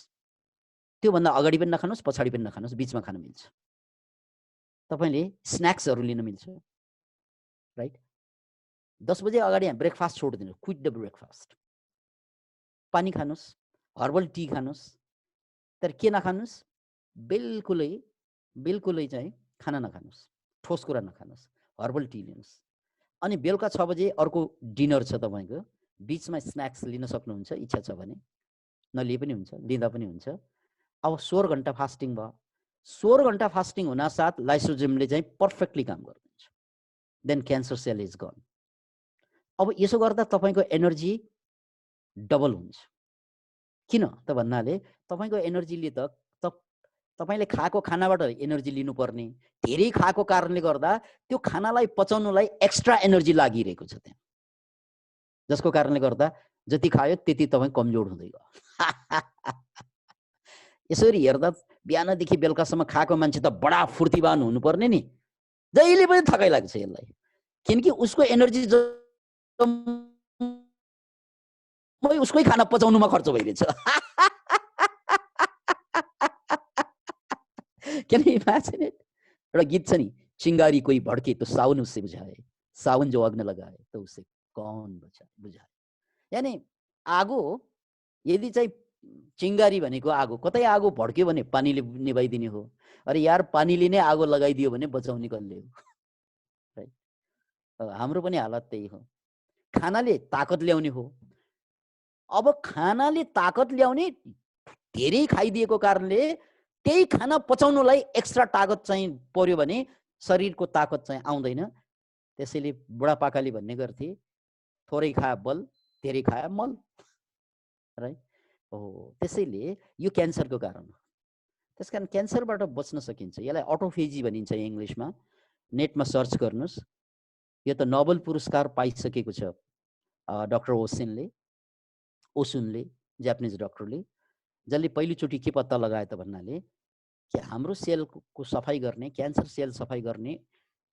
त्यो भन्दा अगाडि पनि नखानुस्, पछाडि पनि नखानुस्, बीचमा खान मिल्छ। तपाईले स्न्याक्सहरु लिन मिल्छ, राइट? 10 बजे अगाडि ब्रेकफास्ट छोड्दिनु, क्विट द ब्रेकफास्ट। पानी खानुस्, हर्बल टी खानुस्, तर के नखानुस्? बिल्कुलै चाहिँ खाना नखानुस्, ठोस कुरा नखानुस्, हर्बल टी लिनुस्। अनि बेलुका 6 बजे अर्को डिनर छ तपाईको, बीचमा स्न्याक्स लिन सक्नुहुन्छ इच्छा छ भने, नलिए पनि हुन्छ, लिँदा पनि हुन्छ। अब 16 घण्टा फास्टिङ भयो। 16 घण्टा फास्टिङ हुनासाथ लाइसोजमले चाहिँ पर्फेक्टली काम गर्दिन्छ। Then cancer cell is gone. अब यसो गर्दा तपाईको एनर्जी डबल हुन्छ। किन त भन्नाले तपाईको एनर्जीले त तपाईले खाएको खानाबाट एनर्जी लिनुपर्ने, धेरै खाएको कारणले गर्दा त्यो खानालाई पचाउनलाई एक्स्ट्रा एनर्जी लागिरहेको छ त्यहाँ, जसको कारणले गर्दा जति खायो त्यति तपाई कमजोर हुँदै गयो। यसरी हेर्दा बिहानदेखि बेलुकासम्म खाएको मान्छे त बडा फुर्तिवान हुनुपर्ने नि, जहिले पनि थकाइ लाग्छ यसलाई, किनकि उसको एनर्जी उसकै खाना पचाउनुमा खर्च भइरहेछ। Can you imagine it? एउटा गीत छ नि, चिंगारी कोई भड़के तो सावन उससे बुझाए, सावन जो अग्न लगाए तो उससे कौन बुझाए। यानी आगो यदि चाहिँ चिंगारी भनेको आगो, कतै आगो भड्क्यो भने पानीले निभाइदिने हो। अरे यार, पानीले नै आगो लगाइदियो भने बचाउने कसले हो, राइट? हाम्रो पनि हालत त्यही हो। खानाले ताकत ल्याउने हो। अब खानाले ताकत ल्याउने, धेरै खाइदिएको कारणले त्यही खाना पचाउनलाई एक्स्ट्रा ताकत चाहिँ पर्यो भने शरीरको ताकत चाहिँ आउँदैन। त्यसैले बुढापाकाले भन्ने गर्थे, थोरै खाए बल, धेरै खाए मल, राइट? हो, त्यसैले यो क्यान्सरको कारण हो। त्यसकारण क्यान्सरबाट बच्न सकिन्छ। यसलाई अटोफेजी भनिन्छ इङ्ग्लिसमा, नेटमा सर्च गर्नुस्। यो त नोबेल पुरस्कार पाइसकेको छ डाक्टर ओसुनले, जापानिज डाक्टरले, जसले पहिलोचोटि के पत्ता लगाए त भन्नाले कि हाम्रो सेलको सफाई गर्ने, क्यान्सर सेल सफाई गर्ने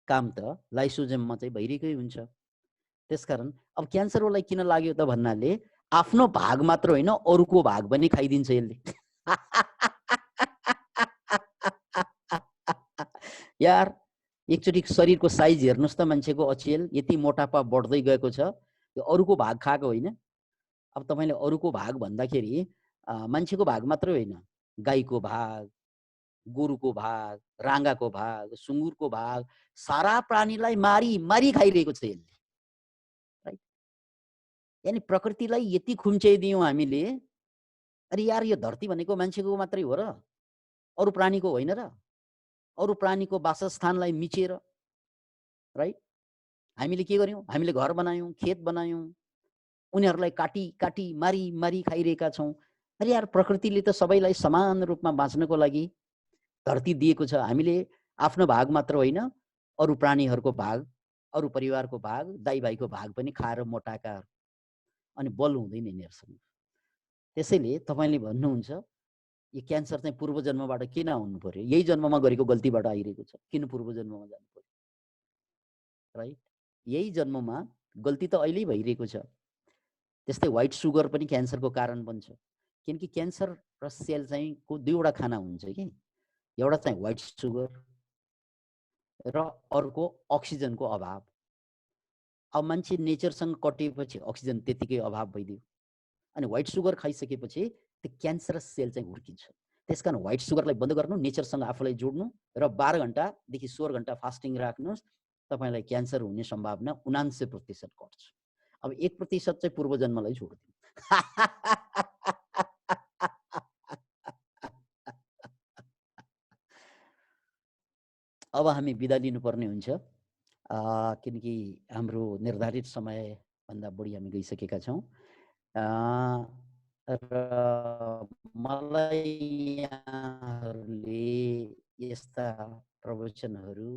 काम त लाइसोजममा चाहिँ भइरहेकै हुन्छ। त्यसकारण अब क्यान्सरलाई किन लाग्यो त भन्नाले आफ्नो भाग मात्र होइन, अरूको भाग पनि खाइदिन्छ यसले। यार, एकचोटि शरीरको साइज हेर्नुस् त मान्छेको, अचेल यति मोटापा बढ्दै गएको छ, यो अरूको भाग खाएको होइन। अब तपाईले अरूको भाग भन्दाखेरि मान्छेको भाग मात्रै होइन, गाईको भाग, गोरुको भाग, राँगाको भाग, सुँगुरको भाग, सारा प्राणीलाई मारी मारी खाइरहेको छ यसले, राइट? यानी प्रकृतिलाई यति खुम्च्याइदियौँ हामीले। अरे यार, यो धरती भनेको मान्छेको मात्रै हो र, अरू प्राणीको होइन र? अरू प्राणीको वासस्थानलाई मिचेर, राइट, हामीले के गर्यौँ? हामीले घर बनायौँ, खेत बनायौँ, उनीहरूलाई काटी काटी मारी मारी खाइरहेका छौँ। अरे यार, प्रकृतिले त सबैलाई समान रूपमा बाँच्नको लागि धरती दिएको छ। हामीले आफ्नो भाग मात्र होइन, अरू प्राणीहरूको भाग, अरू परिवारको भाग, दाइ भाइको भाग पनि खाएर मोटाका, अनि बल हुँदैन यिनीहरूसँग। त्यसैले तपाईले भन्नुहुन्छ यो क्यान्सर चाहिँ पूर्व जन्मबाट किन आउनु पर्यो? यही जन्ममा गरेको गल्तीबाट आइरहेको छ, किन पूर्व जन्ममा जानु पर्यो, राइट? यही जन्ममा गल्ती त अहिले भइरहेको छ। त्यस्तै व्हाइट सुगर पनि क्यान्सरको कारण बन्छ, किनकि क्यान्सर र सेल चाहिँ को दुईवटा खाना हुन्छ कि, एउटा चाहिँ व्हाइट सुगर र अर्को अक्सिजनको अभाव। अब मान्छे नेचरसँग कटिएपछि अक्सिजन त्यतिकै अभाव भइदियो, अनि व्हाइट सुगर खाइसकेपछि त्यो क्यान्सरस सेल चाहिँ हुर्किन्छ। त्यसकारण व्हाइट सुगरलाई बन्द गर्नु, नेचरसँग आफूलाई जोड्नु र 12 घण्टादेखि 16 घण्टा फास्टिङ राख्नुहोस्, तपाईलाई क्यान्सर हुने सम्भावना 79% घट्छ। अब 1% चाहिँ पूर्व जन्मलाई छोड्दिनु। अब हामी बिदा लिनुपर्ने हुन्छ किनकि हाम्रो निर्धारित समयभन्दा बढी हामी गइसकेका छौँ र मलाई यहाँहरूले यस्ता प्रवचनहरू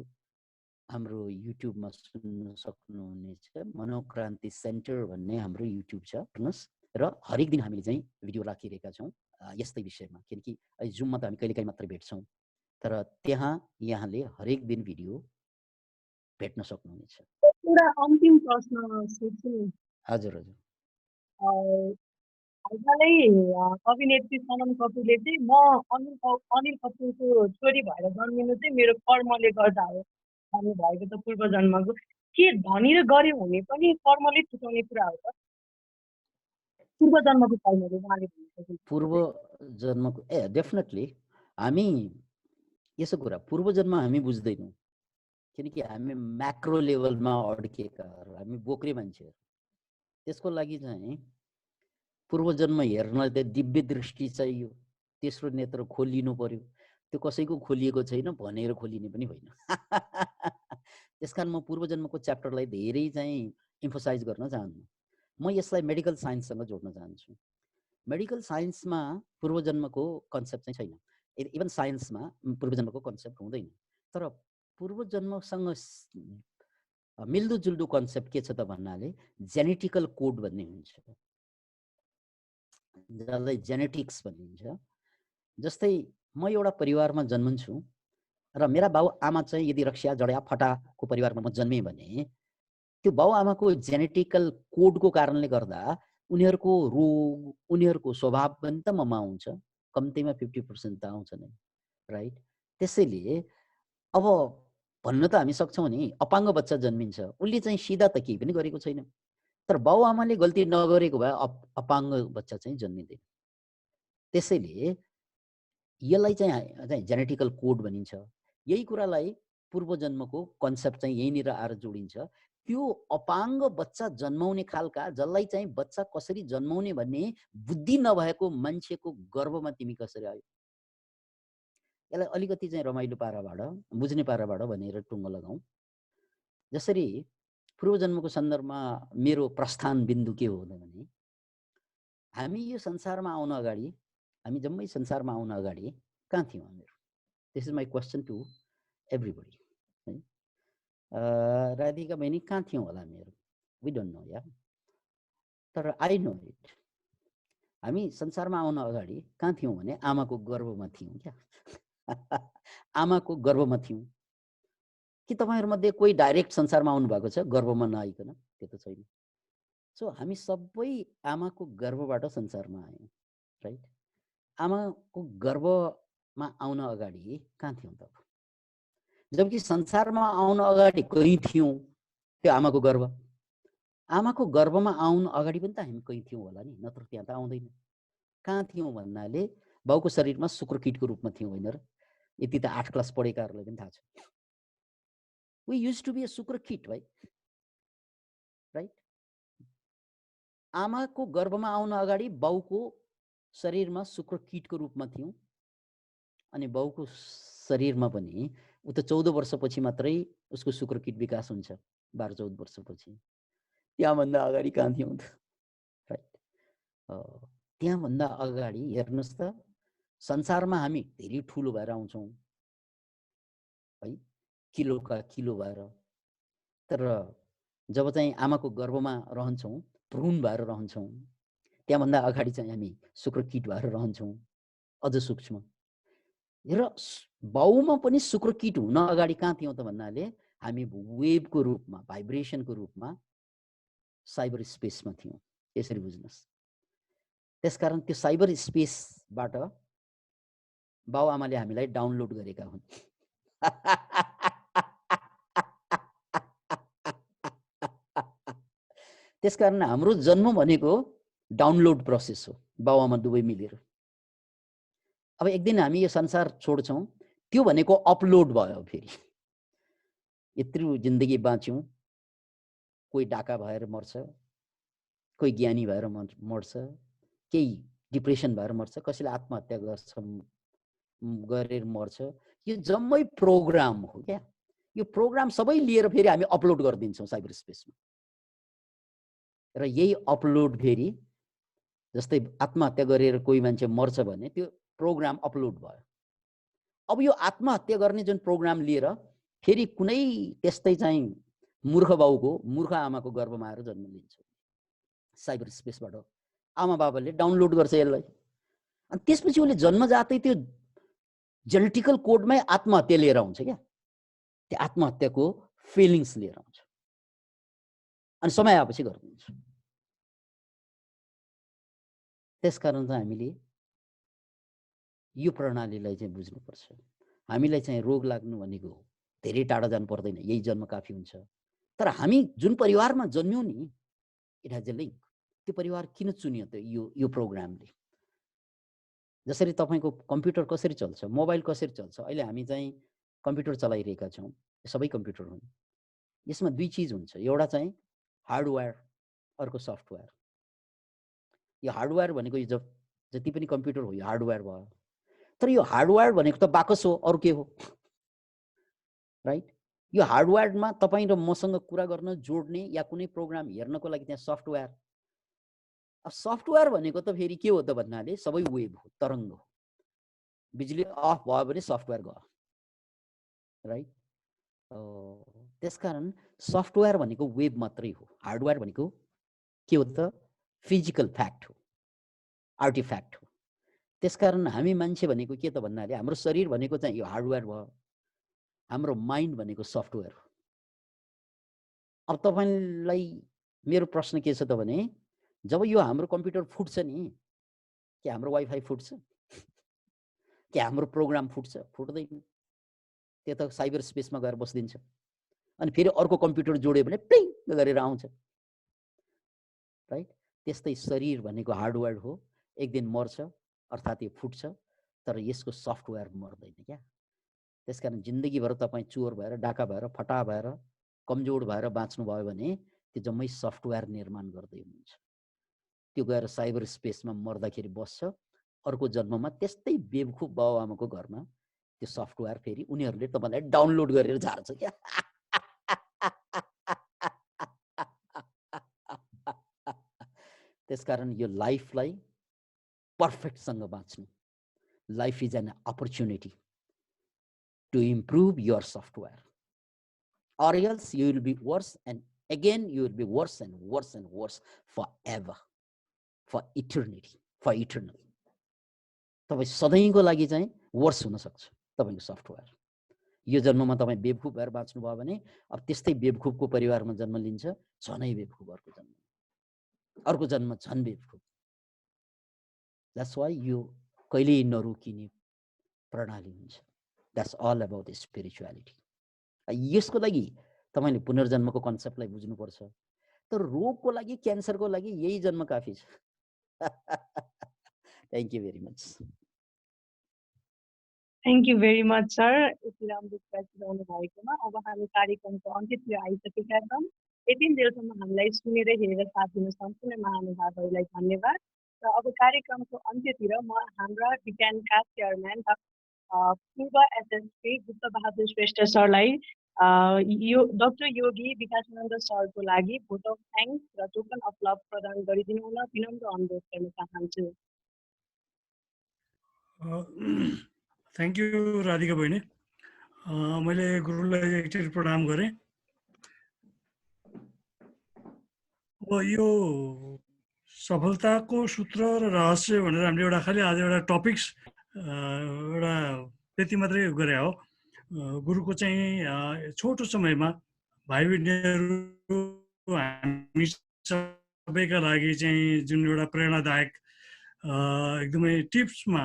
हाम्रो युट्युबमा सुन्न सक्नुहुनेछ। मनोक्रान्ति सेन्टर भन्ने हाम्रो युट्युब छ, हेर्नुहोस्। र हरेक दिन हामीले चाहिँ भिडियो राखिरहेका छौँ यस्तै विषयमा, किनकि जुममा त हामी कहिलेकाहीँ मात्रै भेट्छौँ, तर त्यहाँ यहाँले हरेक दिन भिडियो भेट्न सक्नुहुनेछ। एउटा अन्तिम प्रश्न सोध्छु नि। हजुर हजुर। हालसालै अभिनेत्री सनम कपुरले चाहिँ म अनिल कपुरको छोरी भएर जन्मिनु चाहिँ मेरो कर्मले गर्दा हो भन्नु भएको त पूर्व जन्मको। के धनी र गरिब हुने पनि कर्मले छुटाउने कुरा हो त? पूर्व जन्मको कर्मले उहाँले भन्नु। पूर्व जन्मको डेफिनेटली हामी यसो कुरा पूर्व जन्म हामी बुझ्दैनौँ, किनकि हामी म्याक्रो लेभलमा अड्किएकाहरू, हामी बोक्रे मान्छेहरू। त्यसको लागि चाहिँ पूर्व जन्म हेर्न त दिव्य दृष्टि चाहियो, तेस्रो नेत्र खोलिनु पर्यो। त्यो कसैको खोलिएको छैन, भनेर खोलिने पनि होइन। त्यसकारण म पूर्व जन्मको च्याप्टरलाई धेरै चाहिँ इम्फोसाइज गर्न चाहन्छु। म यसलाई मेडिकल साइन्ससँग जोड्न चाहन्छु। मेडिकल साइन्समा पूर्व जन्मको कन्सेप्ट चाहिँ छैन, इभन साइन्समा पूर्व जन्मको कन्सेप्ट हुँदैन। तर पूर्व जन्मसँग मिल्दोजुल्दो कन्सेप्ट के छ त भन्नाले जेनेटिकल कोड भन्ने हुन्छ, जसलाई जेनेटिक्स भनिन्छ। जस्तै म एउटा परिवारमा जन्मन्छु र मेरा बाउ आमा चाहिँ यदि रक्सिया जड्या फटाको परिवारमा म जन्मेँ भने त्यो बाउ आमाको जेनेटिकल कोडको कारणले गर्दा उनीहरूको रोग, उनीहरूको स्वभाव पनि त ममा आउँछ, कम्तीमा 50% त आउँछ नै, राइट? त्यसैले अब भन्न त हामी सक्छौँ नि, अपाङ्ग बच्चा जन्मिन्छ, उसले चाहिँ सिधा त केही पनि गरेको छैन, तर बाउ आमाले गल्ती नगरेको भए अपाङ्ग बच्चा चाहिँ जन्मिँदैन। त्यसैले यसलाई चाहिँ जेनेटिकल कोड भनिन्छ। यही कुरालाई पूर्व जन्मको कन्सेप्ट चाहिँ यहीँनिर आएर जोडिन्छ। त्यो अपाङ्ग बच्चा जन्माउने खालका, जसलाई चाहिँ बच्चा कसरी जन्माउने भन्ने बुद्धि नभएको मान्छेको गर्भमा तिमी कसरी आयो, यसलाई अलिकति चाहिँ रमाइलो पाराबाट, बुझ्ने पाराबाट भनेर टुङ्गो लगाउँ। जसरी पूर्व जन्मको सन्दर्भमा मेरो प्रस्थान बिन्दु के हो भने, हामी यो संसारमा आउन अगाडि, हामी जम्मै संसारमा आउन अगाडि कहाँ थियौँ हामीहरू? This is my question to everybody है। राधिका बहिनी कहाँ थियौँ होला हामीहरू? वी डोन्ट नो या, तर आई नो इट। हामी संसारमा आउन अगाडि कहाँ थियौँ भने आमाको गर्भमा थियौँ क्या। आमाको गर्भमा थियौँ। कि तपाईँहरूमध्ये कोही डाइरेक्ट संसारमा आउनु भएको छ गर्भमा नआइकन? त्यो त छैन। सो हामी सबै आमाको गर्भबाट संसारमा आयौँ, राइट? आमाको गर्भमा आउन अगाडि कहाँ थियौँ त? जबकि संसारमा आउन अगाडि कहीँ थियौँ, त्यो आमाको गर्भ। आमाको गर्भमा आउन अगाडि पनि त हामी कहीँ थियौँ होला नि, नत्र त्यहाँ त आउँदैन। कहाँ थियौँ भन्नाले बाउको शरीरमा शुक्रकीटको रूपमा थियौँ, होइन र? यति त 8 क्लास पढेकाहरूलाई पनि थाहा छ। We use to be a शुक्रकीट, राइट? आमाको गर्भमा आउन अगाडि बाउको शरीरमा शुक्रकीटको रूपमा थियौँ, अनि बाउको शरीरमा पनि ऊ त 14 वर्षपछि मात्रै उसको शुक्रकीट विकास हुन्छ, 12-14 वर्षपछि। त्यहाँभन्दा अगाडि कहाँ थियौँ त, राइट? त्यहाँभन्दा अगाडि हेर्नुहोस् त, संसारमा हामी धेरै ठुलो भएर आउँछौँ है, किलोका किलो भएर। तर जब चाहिँ आमाको गर्भमा रहन्छौँ, भ्रूण भएर रहन्छौँ, त्यहाँभन्दा अगाडि चाहिँ हामी शुक्रकीट भएर रहन्छौँ, अझ सूक्ष्म। र बाउमा पनि शुक्रकीट हुन अगाडि कहाँ थियौँ त भन्नाले हामी वेभको रूपमा, भाइब्रेसनको रूपमा साइबर स्पेसमा थियौँ। यसरी बुझ्नुहोस्। त्यसकारण त्यो साइबर स्पेसबाट बाउ आमाले हामीलाई डाउनलोड गरेका हुन्। त्यसकारण हाम्रो जन्म भनेको डाउनलोड प्रोसेस हो, बाउ आमा दुवै मिलेर। अब एक दिन हामी यो संसार छोड्छौँ, त्यो भनेको अपलोड भयो। फेरि यत्रो जिन्दगी बाँच्यौँ, कोही डाका भएर मर्छ, कोही ज्ञानी भएर मर्छ, केही डिप्रेसन भएर मर्छ, कसैले आत्महत्या गरेर मर्छ, यो जम्मै प्रोग्राम हो क्या। यो प्रोग्राम सबै लिएर फेरि हामी अपलोड गरिदिन्छौँ साइबर स्पेसमा र यही अपलोड फेरि जस्तै आत्महत्या गरेर कोही मान्छे मर्छ भने त्यो प्रोग्राम अपलोड भयो। अब यो आत्महत्या गर्ने जुन प्रोग्राम लिएर फेरि कुनै त्यस्तै चाहिँ मूर्ख बाउको मूर्ख आमाको गर्भमा आएर जन्म लिन्छ। साइबर स्पेसबाट आमा बाबाले डाउनलोड गर्छ यसलाई अनि त्यसपछि उसले जन्मजातै त्यो जेनेटिकल कोडमै आत्महत्या लिएर आउँछ क्या। त्यो आत्महत्याको फिलिङ्स लिएर आउँछ अनि समय आएपछि गरिदिन्छ। त्यसकारण चाहिँ हामीले यो प्रणालीलाई चाहिँ बुझ्नुपर्छ। हामीलाई चाहिँ रोग लाग्नु भनेको धेरै टाढा जानु पर्दैन, यही जन्म काफी हुन्छ। तर हामी जुन परिवारमा जन्म्यौँ नि, इट हेज ए लिङ्क। त्यो परिवार किन चुनियो त यो प्रोग्रामले? जसरी तपाईँको कम्प्युटर कसरी चल्छ, मोबाइल कसरी चल्छ, अहिले हामी चाहिँ कम्प्युटर चलाइरहेका छौँ, सबै कम्प्युटर हुन्। यसमा दुई चिज हुन्छ, एउटा चाहिँ हार्डवेयर, अर्को सफ्टवेयर। यो हार्डवेयर भनेको यो जति पनि कम्प्युटर हो यो हार्डवेयर भयो। तर यो हार्डवेयर भनेको त बाकस हो, अरू के हो? राइट। यो हार्डवेयरमा तपाईँ र मसँग कुरा गर्न जोड्ने या कुनै प्रोग्राम हेर्नको लागि त्यहाँ सफ्टवेयर। अब सफ्टवेयर भनेको त फेरि के हो त भन्नाले सबै वेब हो, तरङ्ग हो। बिजुली अफ भयो भने सफ्टवेयर गयो, राइट। त्यसकारण सफ्टवेयर भनेको वेब मात्रै हो, हार्डवेयर भनेको के हो त फिजिकल फ्याक्ट हो, आर्टिफ्याक्ट हो। त्यसकारण हामी मान्छे भनेको के त भन्नाले हाम्रो शरीर भनेको चाहिँ यो हार्डवेयर भयो, हाम्रो माइन्ड भनेको सफ्टवेयर हो। अब तपाईलाई मेरो प्रश्न के छ त भने जब यो हाम्रो कम्प्युटर फुट्छ नि, के हाम्रो वाइफाई फुट्छ? के हाम्रो प्रोग्राम फुट्छ? फुट्दैन। त्यो त साइबर स्पेसमा गएर बस्दिन्छ अनि फेरि अर्को कम्प्युटर जोड्यो भने प्लिङ गरेर आउँछ, राइट। त्यस्तै शरीर भनेको हार्डवेयर हो, एक दिन मर्छ अर्थात् यो फुट्छ, तर यसको सफ्टवेयर मर्दैन क्या। त्यसकारण जिन्दगीभर तपाईँ चोर भएर, डाका भएर, फटा भएर, कमजोर भएर बाँच्नुभयो भने त्यो जम्मै सफ्टवेयर निर्माण गर्दै हुनुहुन्छ। त्यो गएर साइबर स्पेसमा मर्दाखेरि बस्छ, अर्को जन्ममा त्यस्तै बेवकुफ बाबुआमाको घरमा त्यो सफ्टवेयर फेरि उनीहरूले तपाईँलाई डाउनलोड गरेर झार्छ क्या। त्यसकारण यो लाइफलाई पर्फेक्टसँग बाँच्नु, life is an opportunity to improve your software, or else you will be worse and again you will be worse and worse and worse forever, for eternity, for eternal. तपाईँ सधैँको लागि चाहिँ वर्स हुन सक्छ तपाईँको सफ्टवेयर। यो जन्ममा तपाईँ बेवकुफ भएर बाँच्नुभयो भने अब त्यस्तै बेवकुफको परिवारमा जन्म लिन्छ, झनै बेवकुफ अर्को जन्म झन् बेवकुफ। द्याट्स वाइ यो कहिल्यै नरोकिने प्रणाली हुन्छ। That's all about spirituality. यसको लागि तपाईले पुनर्जन्मको कन्सेप्टलाई बुझ्नुपर्छ। तर रोगको लागि, क्यान्सरको लागि यही जन्म काफी छ। Thank you very much. Thank you very much sir, यति राम्रो बताउनु भएकोमा। अब हामी कार्यक्रमको अन्त्यतिर आइसकेका छौँ। यति बेलसम्म हामीलाई सुनेर हेरेर साथ दिनु सम्पूर्ण महानुभावहरूलाई धन्यवाद। र अब कार्यक्रमको अन्त्यतिर म हाम्रा विज्ञानका चेयरम्यान पूर्व एसएसपी गुप्त बहादुर श्रेष्ठ सरलाई यो डाक्टर योगी विकासानन्द सरको लागि भोट अफ थ्याङ्क्स र टोकन अफ लभ प्रदान गरिदिनु हुन विनम्र अनुरोध गर्न चाहन्छु। थ्याङ्क यू राधिका बहिनी। मैले गुरुलाई एकचोटि प्रणाम गरेँ। अब यो सफलताको सूत्र र रहस्य भनेर हामीले एउटा खालि आज एउटा टपिक्स एउटा त्यति मात्रै गरे हो। गुरुको चाहिँ छोटो समयमा भाइ बहिनीहरू हामी सबैका लागि चाहिँ जुन एउटा प्रेरणादायक एकदमै टिप्समा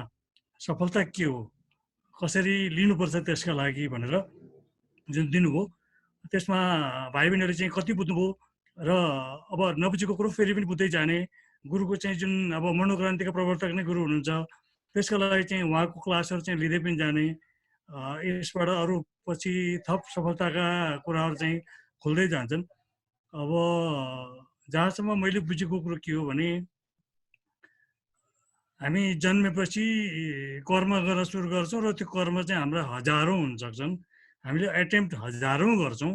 सफलता के हो, कसरी लिनुपर्छ त्यसका लागि भनेर जुन दिनुभयो, त्यसमा भाइ बहिनीहरूले चाहिँ कति बुझ्नुभयो र अब नबुझेको कुरो फेरि पनि बुझ्दै जाने। गुरुको चाहिँ जुन अब मनोक्रान्तिका प्रवर्तक नै गुरु हुनुहुन्छ, त्यसका लागि चाहिँ उहाँको क्लासहरू चाहिँ लिँदै पनि जाने। यसबाट अरू पछि थप सफलताका कुराहरू चाहिँ खुल्दै जान्छन्। अब जहाँसम्म मैले बुझेको कुरो के हो भने हामी जन्मेपछि कर्म गर्न सुरु गर्छौँ र त्यो कर्म चाहिँ हाम्रा हजारौँ हुन सक्छन्। हामीले एटेम्प्ट हजारौँ गर्छौँ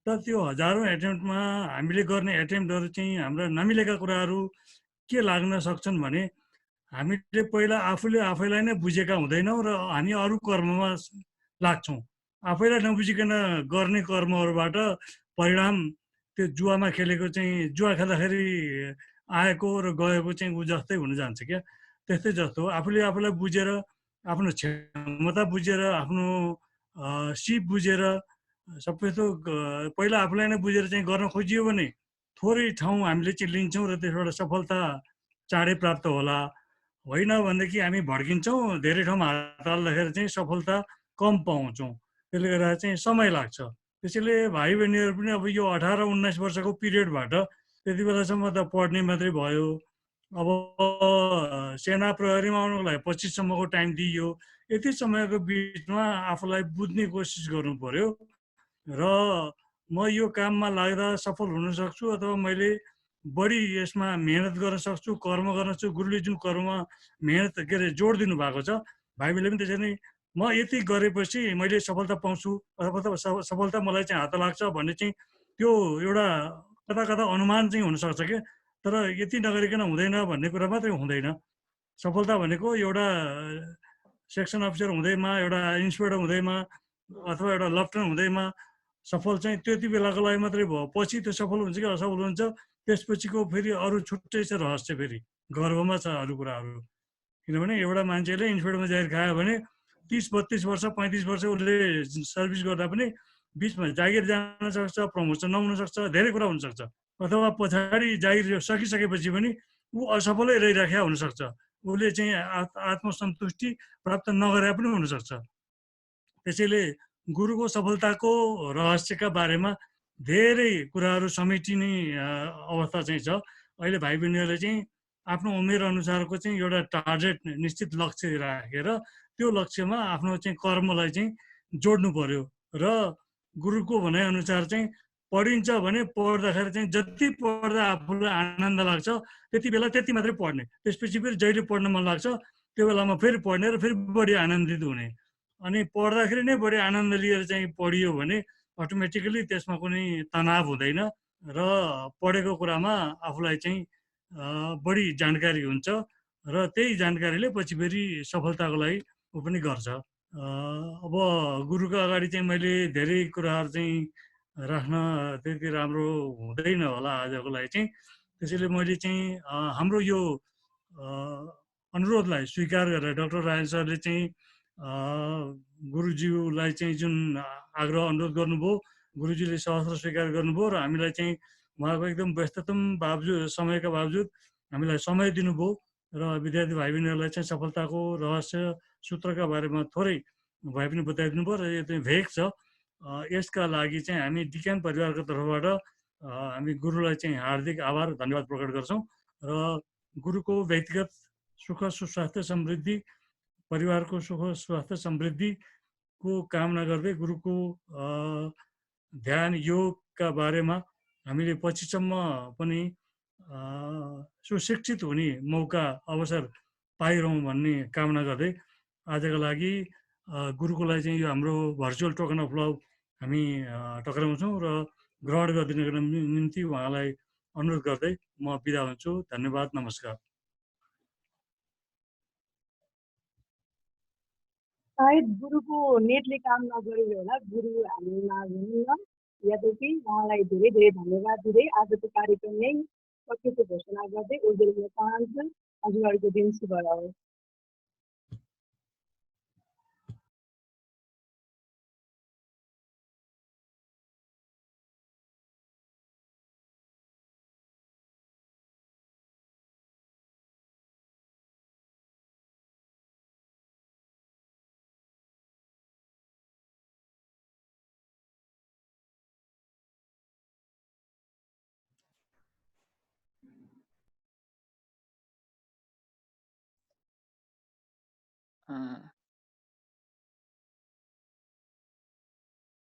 र त्यो हजारौँ एटेम्प्टमा हामीले गर्ने एटेम्प्टहरू चाहिँ हाम्रा नमिलेका कुराहरू के लाग्न सक्छन् भने हामीले पहिला आफूले आफैलाई नै बुझेका हुँदैनौँ र हामी अरू कर्ममा लाग्छौँ। आफैलाई नबुझिकन गर्ने कर्महरूबाट परिणाम त्यो जुवामा खेलेको चाहिँ जुवा खेल्दाखेरि आएको र गएको चाहिँ ऊ जस्तै हुन जान्छ क्या। त्यस्तै जस्तो आफूले आफूलाई बुझेर आफ्नो क्षमता बुझेर आफ्नो सिप बुझेर सबै थोक पहिला आफूलाई नै बुझेर चाहिँ गर्न खोजियो भने थोरै ठाउँ हामीले चाहिँ लिन्छौँ र त्यसबाट सफलता चाँडै प्राप्त होला। होइन भनेदेखि हामी भड्किन्छौँ, धेरै ठाउँमा हात हाल्दाखेरि चाहिँ सफलता कम पाउँछौँ। त्यसले गर्दा चाहिँ समय लाग्छ। त्यसैले भाइ बहिनीहरू पनि अब यो 18-19 वर्षको पिरियडबाट त्यति बेलासम्म त पढ्ने मात्रै भयो। अब सेना प्रहरीमा आउनुको लागि 25सम्मको टाइम दिइयो। यति समयको बिचमा आफूलाई बुझ्ने कोसिस गर्नु पर्यो र म यो काममा लाग्दा सफल हुन सक्छु अथवा मैले बढी यसमा मेहनत गर्न सक्छु, कर्म गर्न सक्छु। गुरुले जुन कर्ममा मेहनत के अरे जोड दिनुभएको छ, भाइले पनि त्यसरी नै म यति गरेपछि मैले सफलता पाउँछु अथवा सफलता मलाई चाहिँ हात लाग्छ भन्ने चाहिँ त्यो एउटा कता कता अनुमान चाहिँ हुनसक्छ क्या। तर यति नगरिकन हुँदैन भन्ने कुरा मात्रै हुँदैन। सफलता भनेको एउटा सेक्सन अफिसर हुँदैमा, एउटा इन्सपेक्टर हुँदैमा अथवा एउटा लेफ्टिनेन्ट हुँदैमा सफल चाहिँ त्यति बेलाको लागि मात्रै भयो। पछि त्यो सफल हुन्छ कि असफल हुन्छ त्यसपछिको फेरि अरू छुट्टै छ रहस्य, फेरि गर्वमा छ अरू कुराहरू। किनभने एउटा मान्छेले इन्सपेक्टरमा जागिर खायो भने 30-32 वर्ष 35 वर्ष उसले सर्भिस गर्दा पनि बिचमा जागिर जान सक्छ, प्रमोसन नहुन सक्छ, धेरै कुरा हुनसक्छ। अथवा पछाडि जागिर सकिसकेपछि पनि ऊ असफलै रहिराखेका हुनसक्छ। उसले चाहिँ आत्मसन्तुष्टि प्राप्त नगरे पनि हुनसक्छ। त्यसैले गुरुको सफलताको रहस्यका बारेमा धेरै कुराहरू समेटिने अवस्था चाहिँ छ। अहिले भाइ बहिनीहरूले चाहिँ आफ्नो उमेर अनुसारको चाहिँ एउटा टार्गेट निश्चित लक्ष्य राखेर त्यो लक्ष्यमा आफ्नो चाहिँ कर्मलाई चाहिँ जोड्नु पर्यो र गुरुको भनाइअनुसार चाहिँ पढिन्छ भने पढ्दाखेरि चाहिँ जति पढ्दा आफूलाई आनन्द लाग्छ त्यति बेला त्यति मात्रै पढ्ने। त्यसपछि फेरि जहिले पढ्न मन लाग्छ त्यो बेलामा फेरि पढ्ने र फेरि बढी आनन्दित हुने। अनि पढ्दाखेरि नै बढी आनन्द लिएर चाहिँ पढियो भने अटोमेटिकली त्यसमा कुनै तनाव हुँदैन र पढेको कुरामा आफूलाई चाहिँ बढी जानकारी हुन्छ र त्यही जानकारीले पछि फेरि सफलताको लागि ऊ पनि गर्छ। अब गुरुको अगाडि चाहिँ मैले धेरै कुराहरू चाहिँ राख्न त्यति राम्रो हुँदैन होला आजको लागि चाहिँ। त्यसैले मैले चाहिँ हाम्रो यो अनुरोधलाई स्वीकार गरेर डाक्टर रायन सरले चाहिँ गुरुज्यूलाई चाहिँ जुन आग्रह अनुरोध गर्नुभयो, गुरुजीले सहस्र स्वीकार गर्नुभयो र हामीलाई चाहिँ उहाँको एकदम व्यस्ततम बावजुद समयका बावजुद हामीलाई समय दिनुभयो र विद्यार्थी भाइ बहिनीहरूलाई चाहिँ सफलताको रहस्य सूत्रका बारेमा थोरै भए पनि बताइदिनु भयो र यो चाहिँ भेग छ। यसका लागि चाहिँ हामी डिक्यान परिवारको तर्फबाट हामी गुरुलाई चाहिँ हार्दिक आभार धन्यवाद प्रकट गर्छौँ र गुरुको व्यक्तिगत सुख सुस्वास्थ्य समृद्धि, परिवारको सुख स्वास्थ्य समृद्धिको कामना गर्दै गुरुको ध्यान योगका बारेमा हामीले पछिसम्म पनि सुशिक्षित हुने मौका अवसर पाइरहँ भन्ने कामना गर्दै आजको लागि गुरुको लागि चाहिँ यो हाम्रो भर्चुअल टोकन अफ लभ हामी टक्राउँछौँ र ग्रहण गरिदिनको निम्ति उहाँलाई अनुरोध गर्दै म बिदा हुन्छु। धन्यवाद, नमस्कार। सायद गुरुको नेटले काम नगरेको होला, गुरु हामीमा हुनुहुन्न। यद्यपि उहाँलाई धेरै धेरै धन्यवाद दिँदै आजको कार्यक्रम नै सकिएको घोषणा गर्दै उर्जेल हुन चाहन्छु। हजुरहरूको दिन शुभ रहोस्।